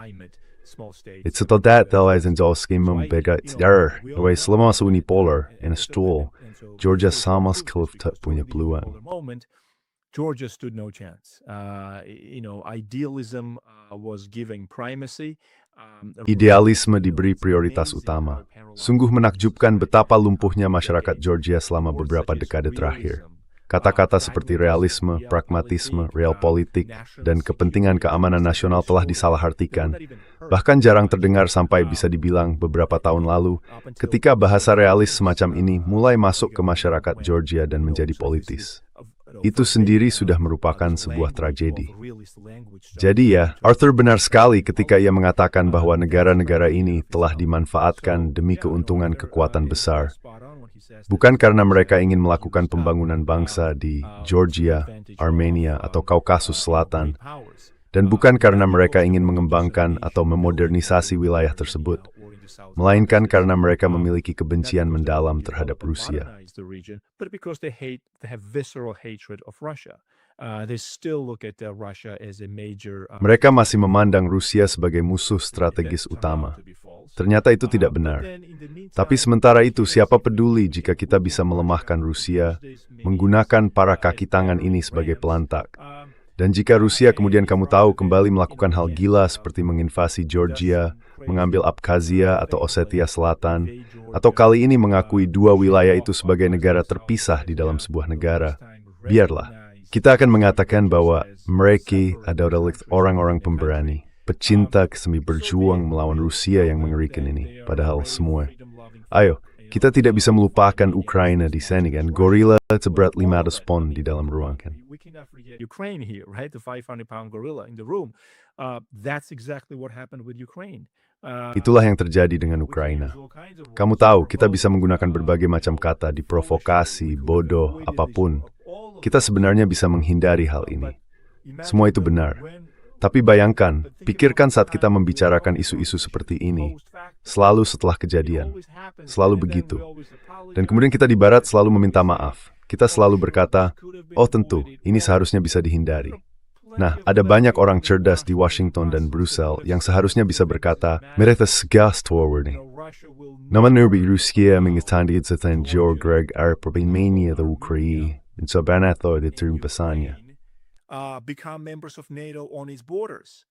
S4: It's so that is in all scheme membeda away selama masa unipolar in a stool, Georgia sama sekali tak punya peluang.
S5: Georgia stood no chance. Idealism was giving primacy.
S4: Idealisme diberi prioritas utama. Sungguh menakjubkan betapa lumpuhnya masyarakat Georgia selama beberapa dekade terakhir. Kata-kata seperti realisme, pragmatisme, realpolitik, dan kepentingan keamanan nasional telah disalahartikan. Bahkan jarang terdengar sampai bisa dibilang beberapa tahun lalu, ketika bahasa realis semacam ini mulai masuk ke masyarakat Georgia dan menjadi politis. Itu sendiri sudah merupakan sebuah tragedi. Jadi ya, Arthur benar sekali ketika ia mengatakan bahwa negara-negara ini telah dimanfaatkan demi keuntungan kekuatan besar. Bukan karena mereka ingin melakukan pembangunan bangsa di Georgia, Armenia, atau Kaukasus Selatan, dan bukan karena mereka ingin mengembangkan atau memodernisasi wilayah tersebut, melainkan karena mereka memiliki kebencian mendalam terhadap Rusia. Mereka masih memandang Rusia sebagai musuh strategis utama. Ternyata itu tidak benar. Tapi sementara itu, siapa peduli jika kita bisa melemahkan Rusia, menggunakan para kaki tangan ini sebagai pelantak. Dan jika Rusia kemudian kamu tahu kembali melakukan hal gila seperti menginvasi Georgia, mengambil Abkhazia atau Ossetia Selatan, atau kali ini mengakui 2 wilayah itu sebagai negara terpisah di dalam sebuah negara, biarlah. Kita akan mengatakan bahwa mereka adalah orang-orang pemberani, pecinta semi berjuang melawan Rusia yang mengerikan ini, padahal semua. Ayo, kita tidak bisa melupakan Ukraina di sini kan, gorila seberat 500 pon di dalam ruang kan.
S5: Ukraine here, right? The 500-pound gorilla in the room. That's exactly what happened with Ukraine.
S4: Itulah yang terjadi dengan Ukraina. Kamu tahu, kita bisa menggunakan berbagai macam kata, diprovokasi, bodoh, apapun. Kita sebenarnya bisa menghindari hal ini. Semua itu benar. Tapi bayangkan, pikirkan saat kita membicarakan isu-isu seperti ini, selalu setelah kejadian, selalu begitu. Dan kemudian kita di Barat selalu meminta maaf. Kita selalu berkata, oh tentu, ini seharusnya bisa dihindari. Nah, ada banyak orang cerdas di Washington dan Brussel yang seharusnya bisa berkata, mereka segala forwarding. Namun nerbi Rusia mengetahui tentang Georg Greg Arpabimania the Ukraine, dan sebenarnya itu terima pesannya.
S5: Become members of NATO on its borders.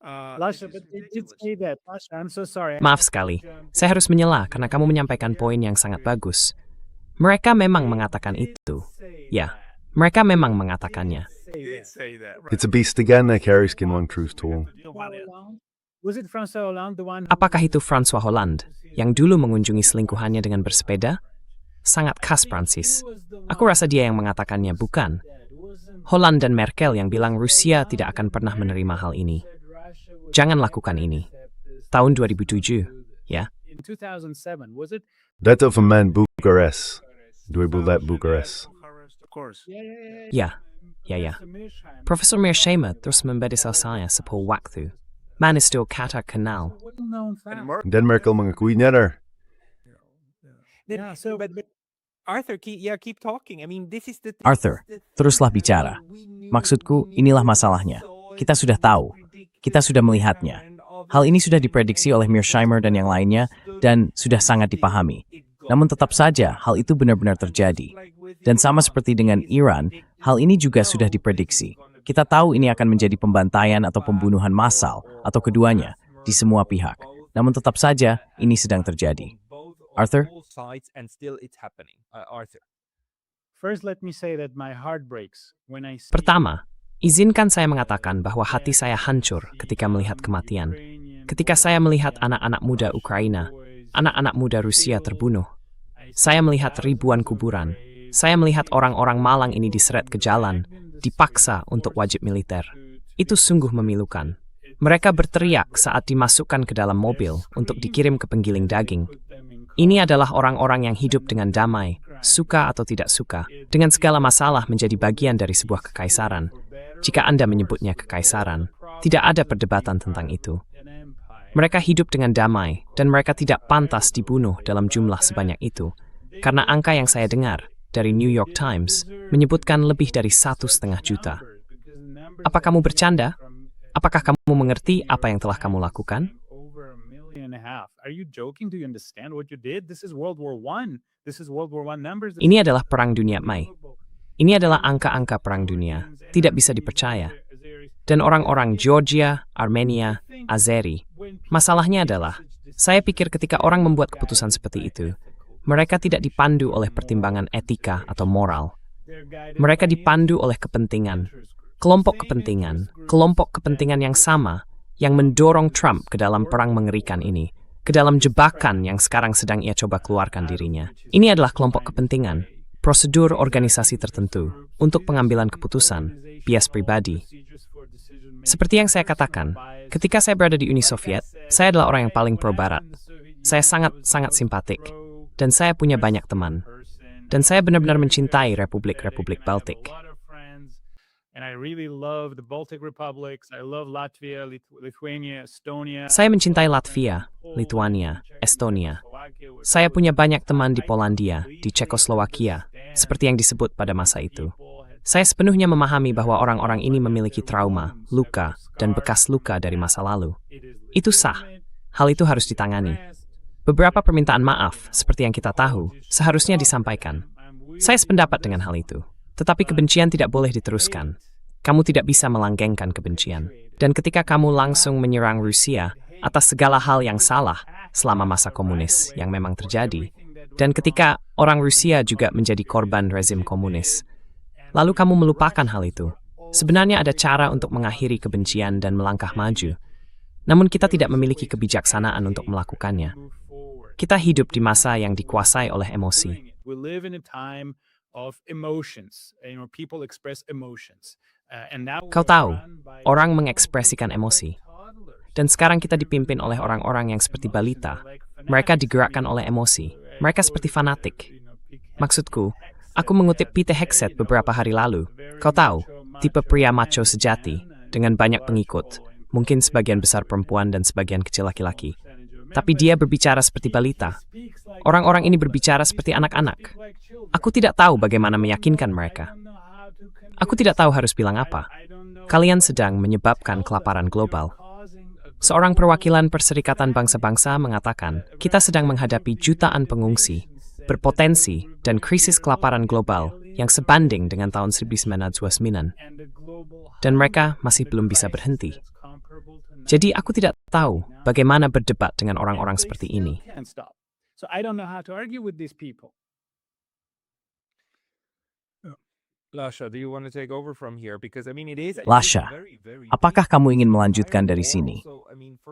S6: Lasha, but they did say that. Lasha, I'm so sorry.
S3: Maaf sekali, saya harus menyela karena kamu menyampaikan poin yang sangat bagus. Mereka memang mengatakan itu. Ya, mereka memang mengatakannya.
S4: It's a beast again that carries skin one cruise tool.
S6: Was it François Hollande, the one?
S3: Apakah itu François Hollande yang dulu mengunjungi selingkuhannya dengan bersepeda? Sangat khas Prancis. Aku rasa dia yang mengatakannya, bukan? Hollande dan Merkel yang bilang Rusia tidak akan pernah menerima hal ini. Jangan lakukan ini. Tahun 2007, ya.
S6: In 2007, was it?
S4: That of a man Bucharest. 2000 Bucharest.
S5: Of course.
S3: Ya, Profesor Mearsheimer terus membedisal saya 10 waktu. Mana still kata kenal.
S4: Dan Merkel mengakuinya.
S6: Yeah, so but
S1: Arthur, keep talking. I mean, this is the
S2: Arthur, teruslah bicara. Maksudku, inilah masalahnya. Kita sudah tahu. Kita sudah melihatnya. Hal ini sudah diprediksi oleh Mearsheimer dan yang lainnya, dan sudah sangat dipahami. Namun tetap saja, hal itu benar-benar terjadi. Dan sama seperti dengan Iran, hal ini juga sudah diprediksi. Kita tahu ini akan menjadi pembantaian atau pembunuhan massal, atau keduanya, di semua pihak. Namun tetap saja, ini sedang terjadi. Arthur?
S6: First, let me say that my heart breaks when I see
S3: Pertama, izinkan saya mengatakan bahwa hati saya hancur ketika melihat kematian. Ketika saya melihat anak-anak muda Ukraina, anak-anak muda Rusia terbunuh. Saya melihat ribuan kuburan. Saya melihat orang-orang malang ini diseret ke jalan, dipaksa untuk wajib militer. Itu sungguh memilukan. Mereka berteriak saat dimasukkan ke dalam mobil untuk dikirim ke penggiling daging. Ini adalah orang-orang yang hidup dengan damai, suka atau tidak suka, dengan segala masalah menjadi bagian dari sebuah kekaisaran. Jika Anda menyebutnya kekaisaran, tidak ada perdebatan tentang itu. Mereka hidup dengan damai, dan mereka tidak pantas dibunuh dalam jumlah sebanyak itu. Karena angka yang saya dengar dari New York Times menyebutkan lebih dari 1,5 juta. Apa kamu bercanda? Apakah kamu mengerti apa yang telah kamu lakukan?
S6: Are you joking? Do you understand what you did? This is World War I. This is World War I numbers.
S3: Ini adalah Perang Dunia Mai. Ini adalah angka-angka Perang Dunia. Tidak bisa dipercaya. Dan orang-orang Georgia, Armenia, Azeri. Masalahnya adalah, saya pikir ketika orang membuat keputusan seperti itu, mereka tidak dipandu oleh pertimbangan etika atau moral. Mereka dipandu oleh kepentingan. Kelompok kepentingan yang sama yang mendorong Trump ke dalam perang mengerikan ini, ke dalam jebakan yang sekarang sedang ia coba keluarkan dirinya. Ini adalah kelompok kepentingan, prosedur organisasi tertentu untuk pengambilan keputusan, bias pribadi. Seperti yang saya katakan, ketika saya berada di Uni Soviet, saya adalah orang yang paling pro-Barat. Saya sangat simpatik, dan saya punya banyak teman. Dan saya benar-benar mencintai Republik-Republik Baltik.
S6: And I really love the Baltic republics. I love Latvia, Lithuania, Estonia.
S3: Saya mencintai Latvia, Lithuania, Estonia. Saya punya banyak teman di Polandia, di Cekoslowakia, seperti yang disebut pada masa itu. Saya sepenuhnya memahami bahwa orang-orang ini memiliki trauma, luka, dan bekas luka dari masa lalu. Itu sah. Hal itu harus ditangani. Beberapa permintaan maaf, seperti yang kita tahu, seharusnya disampaikan. Saya sependapat dengan hal itu. Tetapi kebencian tidak boleh diteruskan. Kamu tidak bisa melanggengkan kebencian. Dan ketika kamu langsung menyerang Rusia atas segala hal yang salah selama masa komunis yang memang terjadi, dan ketika orang Rusia juga menjadi korban rezim komunis, lalu kamu melupakan hal itu, sebenarnya ada cara untuk mengakhiri kebencian dan melangkah maju. Namun kita tidak memiliki kebijaksanaan untuk melakukannya. Kita hidup di masa yang dikuasai oleh emosi.
S6: We live in a time of emotions. People express emotions.
S3: Kau tahu, orang mengekspresikan emosi. Dan sekarang kita dipimpin oleh orang-orang yang seperti balita. Mereka digerakkan oleh emosi. Mereka seperti fanatik. Maksudku, aku mengutip Pete Hegseth beberapa hari lalu. Kau tahu, tipe pria macho sejati, dengan banyak pengikut. Mungkin sebagian besar perempuan dan sebagian kecil laki-laki. Tapi dia berbicara seperti balita. Orang-orang ini berbicara seperti anak-anak. Aku tidak tahu bagaimana meyakinkan mereka. Aku tidak tahu harus bilang apa. Kalian sedang menyebabkan kelaparan global. Seorang perwakilan Perserikatan Bangsa-Bangsa mengatakan, kita sedang menghadapi jutaan pengungsi, berpotensi, dan krisis kelaparan global yang sebanding dengan tahun 1929. Dan mereka masih belum bisa berhenti. Jadi aku tidak tahu bagaimana berdebat dengan orang-orang seperti ini.
S6: So I don't know how to argue with these people.
S1: Lasha, do you want to take over from here? Because I mean, it is
S2: Lasha, apakah kamu ingin melanjutkan dari sini?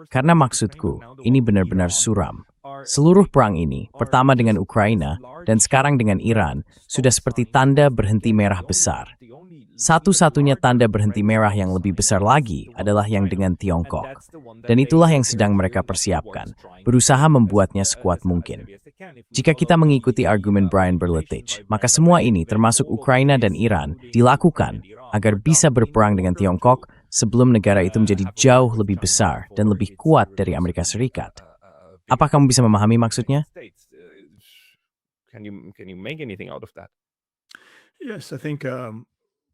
S2: Karena maksudku, ini benar-benar suram. Seluruh perang ini, pertama dengan Ukraina, dan sekarang dengan Iran, sudah seperti tanda berhenti merah besar. Satu-satunya tanda berhenti merah yang lebih besar lagi adalah yang dengan Tiongkok. Dan itulah yang sedang mereka persiapkan, berusaha membuatnya sekuat mungkin. Jika kita mengikuti argumen Brian Berletich, maka semua ini termasuk Ukraina dan Iran dilakukan agar bisa berperang dengan Tiongkok sebelum negara itu menjadi jauh lebih besar dan lebih kuat dari Amerika Serikat. Apa kamu bisa memahami maksudnya?
S1: Can you make anything out of that?
S5: Yes, I think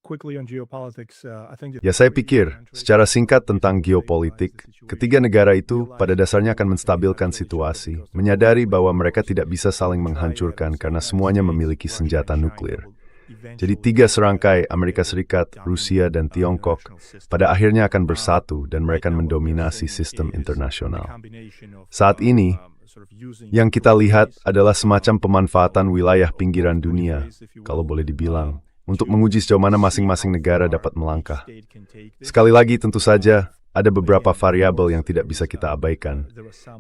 S5: quickly on geopolitics, I think
S4: Ya, saya pikir secara singkat tentang geopolitik, ketiga negara itu pada dasarnya akan menstabilkan situasi, menyadari bahwa mereka tidak bisa saling menghancurkan karena semuanya memiliki senjata nuklir. Jadi tiga serangkai Amerika Serikat, Rusia, dan Tiongkok pada akhirnya akan bersatu dan mereka mendominasi sistem internasional. Saat ini, yang kita lihat adalah semacam pemanfaatan wilayah pinggiran dunia, kalau boleh dibilang, untuk menguji sejauh mana masing-masing negara dapat melangkah. Sekali lagi, tentu saja, ada beberapa variabel yang tidak bisa kita abaikan,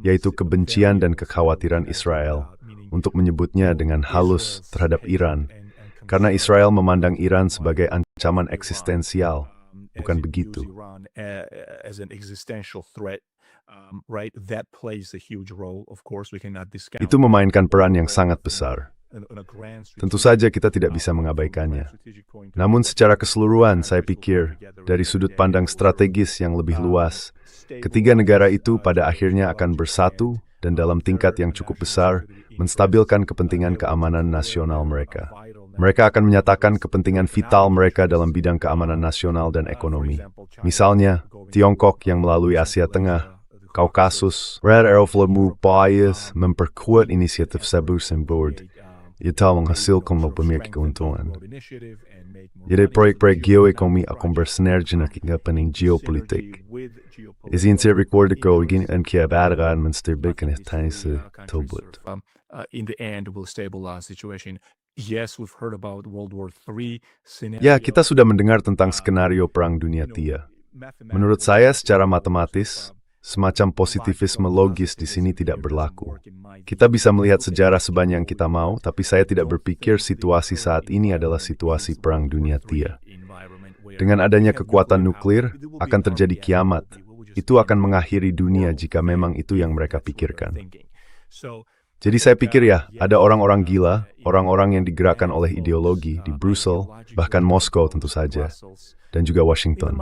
S4: yaitu kebencian dan kekhawatiran Israel, untuk menyebutnya dengan halus terhadap Iran, karena Israel memandang Iran sebagai ancaman eksistensial, bukan begitu. Itu memainkan peran yang sangat besar. Tentu saja kita tidak bisa mengabaikannya. Namun secara keseluruhan, saya pikir, dari sudut pandang strategis yang lebih luas, ketiga negara itu pada akhirnya akan bersatu dan dalam tingkat yang cukup besar, menstabilkan kepentingan keamanan nasional mereka. Mereka akan menyatakan kepentingan vital mereka dalam bidang keamanan nasional dan ekonomi. Misalnya, Tiongkok yang melalui Asia Tengah, Kaukasus, Red Aeroflot Mubais memperkuat inisiatif Sabus and Board. Itu menghasilkan memiliki keuntungan. Jadi proyek-proyek geoekonomi akan bersinergi dengan kepentingan geopolitik. Izin saya record ko igin en kiabaragan mensterbikan etanisi tobut.
S5: In the end, will stabilize situation. Yes, we've heard about World War III scenario.
S4: Ya, kita sudah mendengar tentang skenario Perang Dunia III. Menurut saya, secara matematis, semacam positivisme logis di sini tidak berlaku. Kita bisa melihat sejarah sebanyak yang kita mau, tapi saya tidak berpikir situasi saat ini adalah situasi Perang Dunia III. Dengan adanya kekuatan nuklir, akan terjadi kiamat. Itu akan mengakhiri dunia jika memang itu yang mereka pikirkan. Jadi saya pikir ya, ada orang-orang gila, orang-orang yang digerakkan oleh ideologi di Brussel, bahkan Moskow tentu saja, dan juga Washington.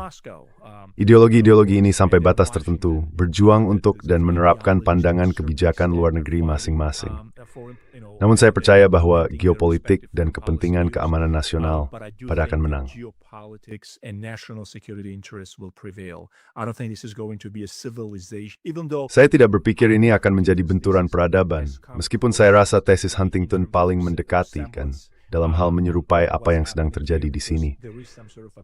S4: Ideologi-ideologi ini sampai batas tertentu, berjuang untuk dan menerapkan pandangan kebijakan luar negeri masing-masing. Namun saya percaya bahwa geopolitik dan kepentingan keamanan nasional pada akan menang. Saya tidak berpikir ini akan menjadi benturan peradaban, meskipun saya rasa tesis Huntington paling mendekati kan, dalam hal menyerupai apa yang sedang terjadi di sini.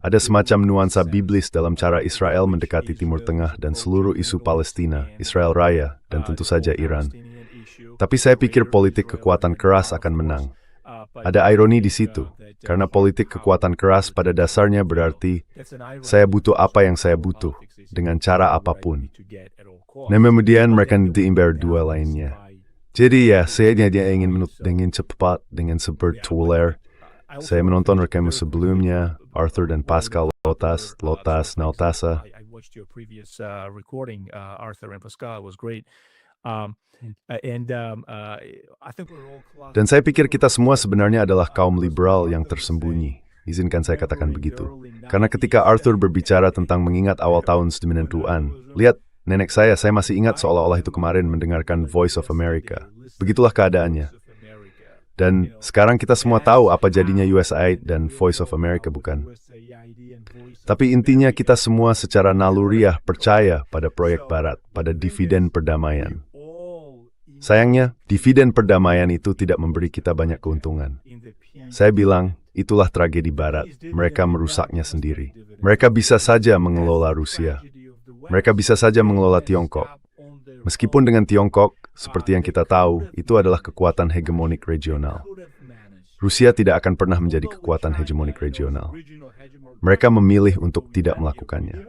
S4: Ada semacam nuansa biblis dalam cara Israel mendekati Timur Tengah dan seluruh isu Palestina, Israel Raya, dan tentu saja Iran. Tapi saya pikir politik kekuatan keras akan menang. Ada ironi di situ, karena politik kekuatan keras pada dasarnya berarti saya butuh apa yang saya butuh, dengan cara apapun. Nah, kemudian mereka diimbar dua lainnya. Jadi ya, saya ingin menuntut dengan cepat, dengan sebertuler. Saya menonton rekaman sebelumnya, Arthur dan Pascal Lotas, Nautasa. Dan saya pikir kita semua sebenarnya adalah kaum liberal yang tersembunyi. Izinkan saya katakan begitu. Karena ketika Arthur berbicara tentang mengingat awal tahun 90-an, lihat, nenek saya masih ingat seolah-olah itu kemarin mendengarkan Voice of America. Begitulah keadaannya. Dan sekarang kita semua tahu apa jadinya USAID dan Voice of America, bukan? Tapi intinya kita semua secara naluriah percaya pada proyek Barat, pada dividen perdamaian. Sayangnya, dividen perdamaian itu tidak memberi kita banyak keuntungan. Saya bilang, itulah tragedi Barat. Mereka merusaknya sendiri. Mereka bisa saja mengelola Rusia. Mereka bisa saja mengelola Tiongkok. Meskipun dengan Tiongkok, seperti yang kita tahu, itu adalah kekuatan hegemonik regional. Rusia tidak akan pernah menjadi kekuatan hegemonik regional. Mereka memilih untuk tidak melakukannya.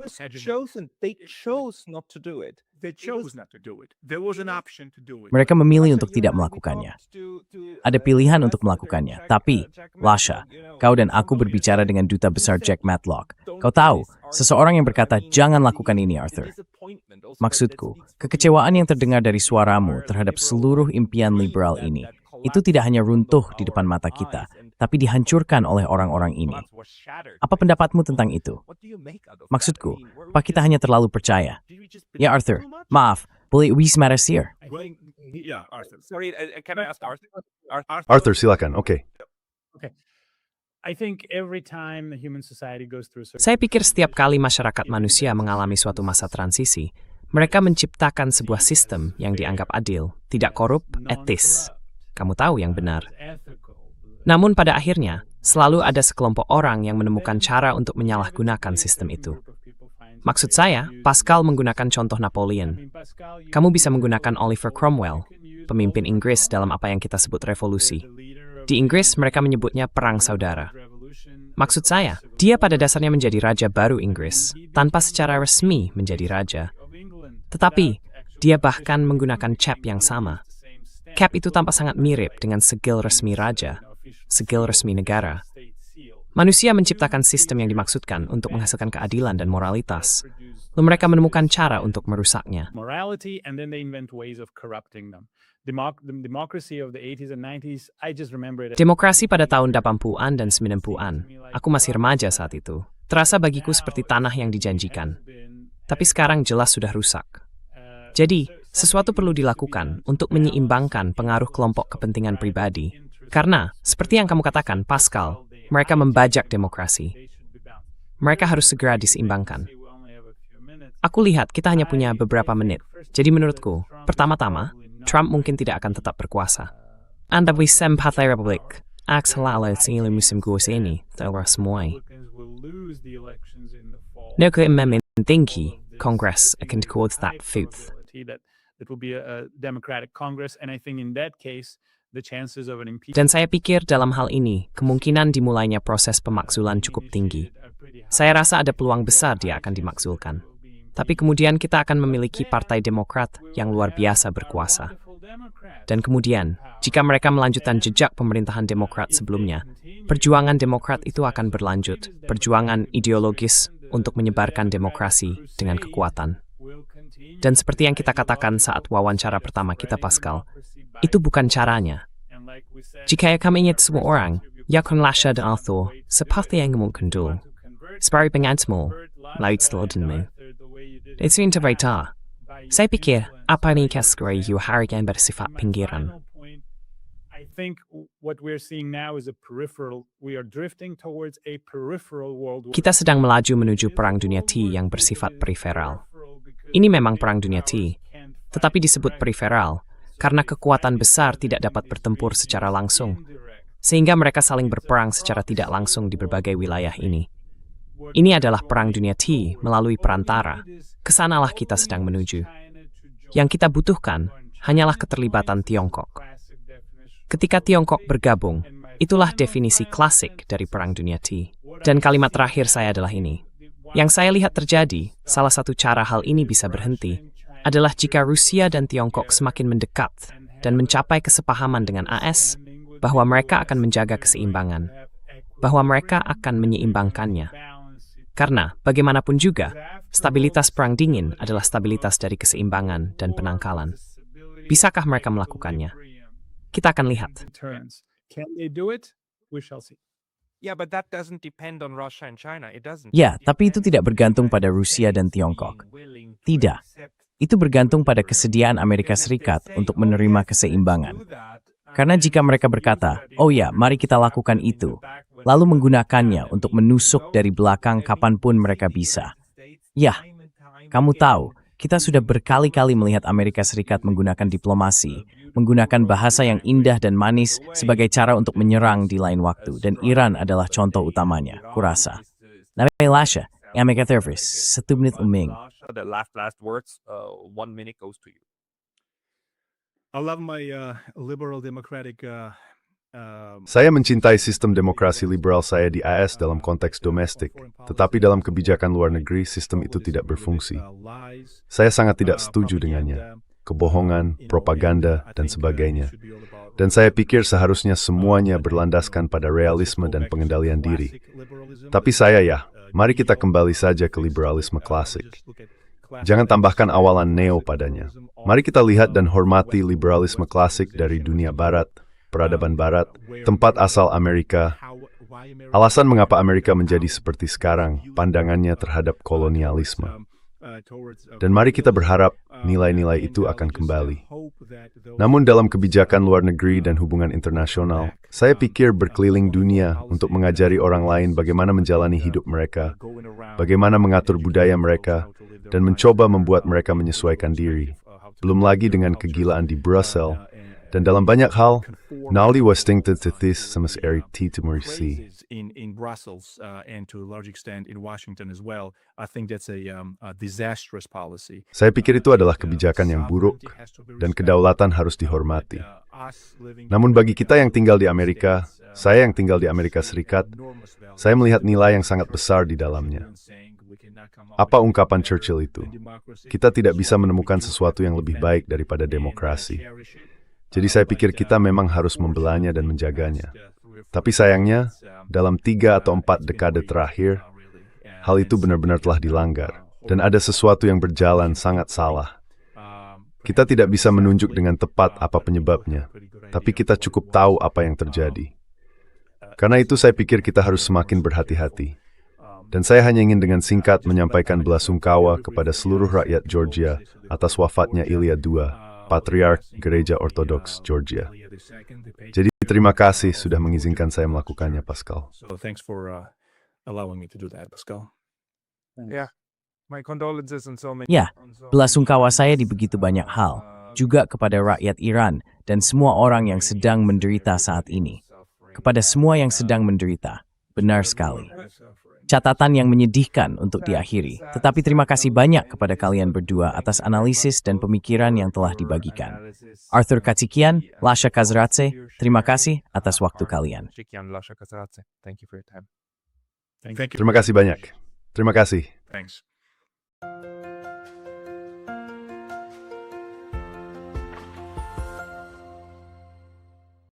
S2: Mereka memilih untuk tidak melakukannya. Ada pilihan untuk melakukannya. Tapi, Lasha, kau dan aku berbicara dengan Duta Besar Jack Matlock. Kau tahu, seseorang yang berkata, jangan lakukan ini, Arthur. Maksudku, kekecewaan yang terdengar dari suaramu terhadap seluruh impian liberal ini, itu tidak hanya runtuh di depan mata kita, tapi dihancurkan oleh orang-orang ini. Apa pendapatmu tentang itu? Maksudku, apa kita hanya terlalu percaya? Ya Arthur, maaf, boleh we smatter here?
S1: Sorry, can I ask Arthur?
S4: Arthur, silakan. Oke.
S6: I think every time the human society goes through
S3: Saya pikir setiap kali masyarakat manusia mengalami suatu masa transisi, mereka menciptakan sebuah sistem yang dianggap adil, tidak korup, etis. Kamu tahu yang benar. Namun pada akhirnya, selalu ada sekelompok orang yang menemukan cara untuk menyalahgunakan sistem itu. Maksud saya, Pascal menggunakan contoh Napoleon. Kamu bisa menggunakan Oliver Cromwell, pemimpin Inggris dalam apa yang kita sebut revolusi. Di Inggris, mereka menyebutnya perang saudara. Maksud saya, dia pada dasarnya menjadi raja baru Inggris, tanpa secara resmi menjadi raja. Tetapi, dia bahkan menggunakan cap yang sama. Cap itu tampak sangat mirip dengan segel resmi raja, segel resmi negara. Manusia menciptakan sistem yang dimaksudkan untuk menghasilkan keadilan dan moralitas. Lalu mereka menemukan cara untuk merusaknya.
S6: morality, and then they invent ways of corrupting them. The democracy of the 80s and 90s, I just remember it.
S3: Demokrasi pada tahun 80-an dan 90-an. Aku masih remaja saat itu. Terasa bagiku seperti tanah yang dijanjikan. Tapi sekarang jelas sudah rusak. Jadi, sesuatu perlu dilakukan untuk menyeimbangkan pengaruh kelompok kepentingan pribadi. Karena, seperti yang kamu katakan, Pascal, mereka membajak demokrasi. Mereka harus segera diseimbangkan. Aku lihat kita hanya punya beberapa menit. Jadi menurutku, pertama-tama, Trump mungkin tidak akan tetap berkuasa. Anda bisa Partai Republik. Selalu selalu musim kuasa ini, telah semua. Nuklir tinggi, Kongres akan towards that faith.
S6: It will be a democratic Congress, and I think in that case, the chances of an impeachment.
S3: Dan saya pikir dalam hal ini, kemungkinan dimulainya proses pemakzulan cukup tinggi. Saya rasa ada peluang besar dia akan dimakzulkan. Tapi kemudian kita akan memiliki Partai Demokrat yang luar biasa berkuasa. Dan kemudian, jika mereka melanjutkan jejak pemerintahan Demokrat sebelumnya, perjuangan Demokrat itu akan berlanjut, perjuangan ideologis untuk menyebarkan demokrasi dengan kekuatan. Dan seperti yang kita katakan saat wawancara pertama kita, Pascal, itu bukan caranya. Jika kami ingat semua orang, yakun lasha dan Arthur, seperti yang mungkin dulu. Seperti pengantimu, laut selodanmu. Itu interpretar. Saya pikir, apa yang segera hari yang bersifat pinggiran.
S6: I think what we're seeing now is a peripheral. We are drifting towards a peripheral world.
S3: Kita sedang melaju menuju Perang Dunia T yang bersifat periferal. Ini memang Perang Dunia T, tetapi disebut periferal karena kekuatan besar tidak dapat bertempur secara langsung, sehingga mereka saling berperang secara tidak langsung di berbagai wilayah ini. Ini adalah Perang Dunia T melalui perantara. Kesanalah kita sedang menuju. Yang kita butuhkan hanyalah keterlibatan Tiongkok. Ketika Tiongkok bergabung, itulah definisi klasik dari Perang Dunia T. Dan kalimat terakhir saya adalah ini. Yang saya lihat terjadi, salah satu cara hal ini bisa berhenti, adalah jika Rusia dan Tiongkok semakin mendekat dan mencapai kesepahaman dengan AS bahwa mereka akan menjaga keseimbangan, bahwa mereka akan menyeimbangkannya. Karena, bagaimanapun juga, stabilitas perang dingin adalah stabilitas dari keseimbangan dan penangkalan. Bisakah mereka melakukannya? Kita akan lihat.
S6: Can they do it? We shall see.
S1: Yeah, but that doesn't depend on Russia and China. It doesn't.
S2: Ya, tapi itu tidak bergantung pada Rusia dan Tiongkok. Tidak. Itu bergantung pada kesediaan Amerika Serikat untuk menerima keseimbangan. Karena jika mereka berkata, oh ya, mari kita lakukan itu, lalu menggunakannya untuk menusuk dari belakang kapanpun mereka bisa. Ya, kamu tahu, kita sudah berkali-kali melihat Amerika Serikat menggunakan diplomasi, menggunakan bahasa yang indah dan manis sebagai cara untuk menyerang di lain waktu, dan Iran adalah contoh utamanya, kurasa. Nabi Lasha, Amerika Tervis, 1 menit uming.
S1: The last words, 1 minute goes to you.
S5: I love my liberal democratic.
S4: Saya mencintai sistem demokrasi liberal saya di AS dalam konteks domestik, tetapi dalam kebijakan luar negeri sistem itu tidak berfungsi. Saya sangat tidak setuju dengannya. Kebohongan, propaganda, dan sebagainya. Dan saya pikir seharusnya semuanya berlandaskan pada realisme dan pengendalian diri. Tapi mari kita kembali saja ke liberalisme klasik. Jangan tambahkan awalan neo padanya. Mari kita lihat dan hormati liberalisme klasik dari dunia barat, peradaban barat, tempat asal Amerika. Alasan mengapa Amerika menjadi seperti sekarang, pandangannya terhadap kolonialisme. Dan mari kita berharap nilai-nilai itu akan kembali. Namun dalam kebijakan luar negeri dan hubungan internasional, saya pikir berkeliling dunia untuk mengajari orang lain bagaimana menjalani hidup mereka, bagaimana mengatur budaya mereka, dan mencoba membuat mereka menyesuaikan diri. Belum lagi dengan kegilaan di Brussels, dan dalam banyak hal, Nauli Washington tetis sama sekali Timur-Sea.
S5: In Brussels and to a large extent in Washington as well, I think that's a disastrous policy.
S4: Saya pikir itu adalah kebijakan yang buruk dan kedaulatan harus dihormati. Namun bagi kita yang tinggal di Amerika, saya yang tinggal di Amerika Serikat, saya melihat nilai yang sangat besar di dalamnya. Apa ungkapan Churchill itu? Kita tidak bisa menemukan sesuatu yang lebih baik daripada demokrasi. Jadi saya pikir kita memang harus membelanya dan menjaganya. Tapi sayangnya, dalam 3 atau 4 dekade terakhir, hal itu benar-benar telah dilanggar. Dan ada sesuatu yang berjalan sangat salah. Kita tidak bisa menunjuk dengan tepat apa penyebabnya, tapi kita cukup tahu apa yang terjadi. Karena itu saya pikir kita harus semakin berhati-hati. Dan saya hanya ingin dengan singkat menyampaikan belasungkawa kepada seluruh rakyat Georgia atas wafatnya Ilya II, Patriark Gereja Ortodoks Georgia. Jadi terima kasih sudah mengizinkan saya melakukannya, Pascal.
S5: So thanks for allowing me to do that, Pascal.
S1: Yeah. My condolences on so many.
S2: Ya, belasungkawa saya di begitu banyak hal, juga kepada rakyat Iran dan semua orang yang sedang menderita saat ini. Kepada semua yang sedang menderita, benar sekali. Catatan yang menyedihkan untuk diakhiri, tetapi terima kasih banyak kepada kalian berdua atas analisis dan pemikiran yang telah dibagikan. Arthur Katsikian, Lasha Kazratse, terima kasih atas waktu kalian.
S1: Thank you for your time.
S5: Thank you.
S4: Terima kasih banyak. Terima kasih.
S5: Thanks.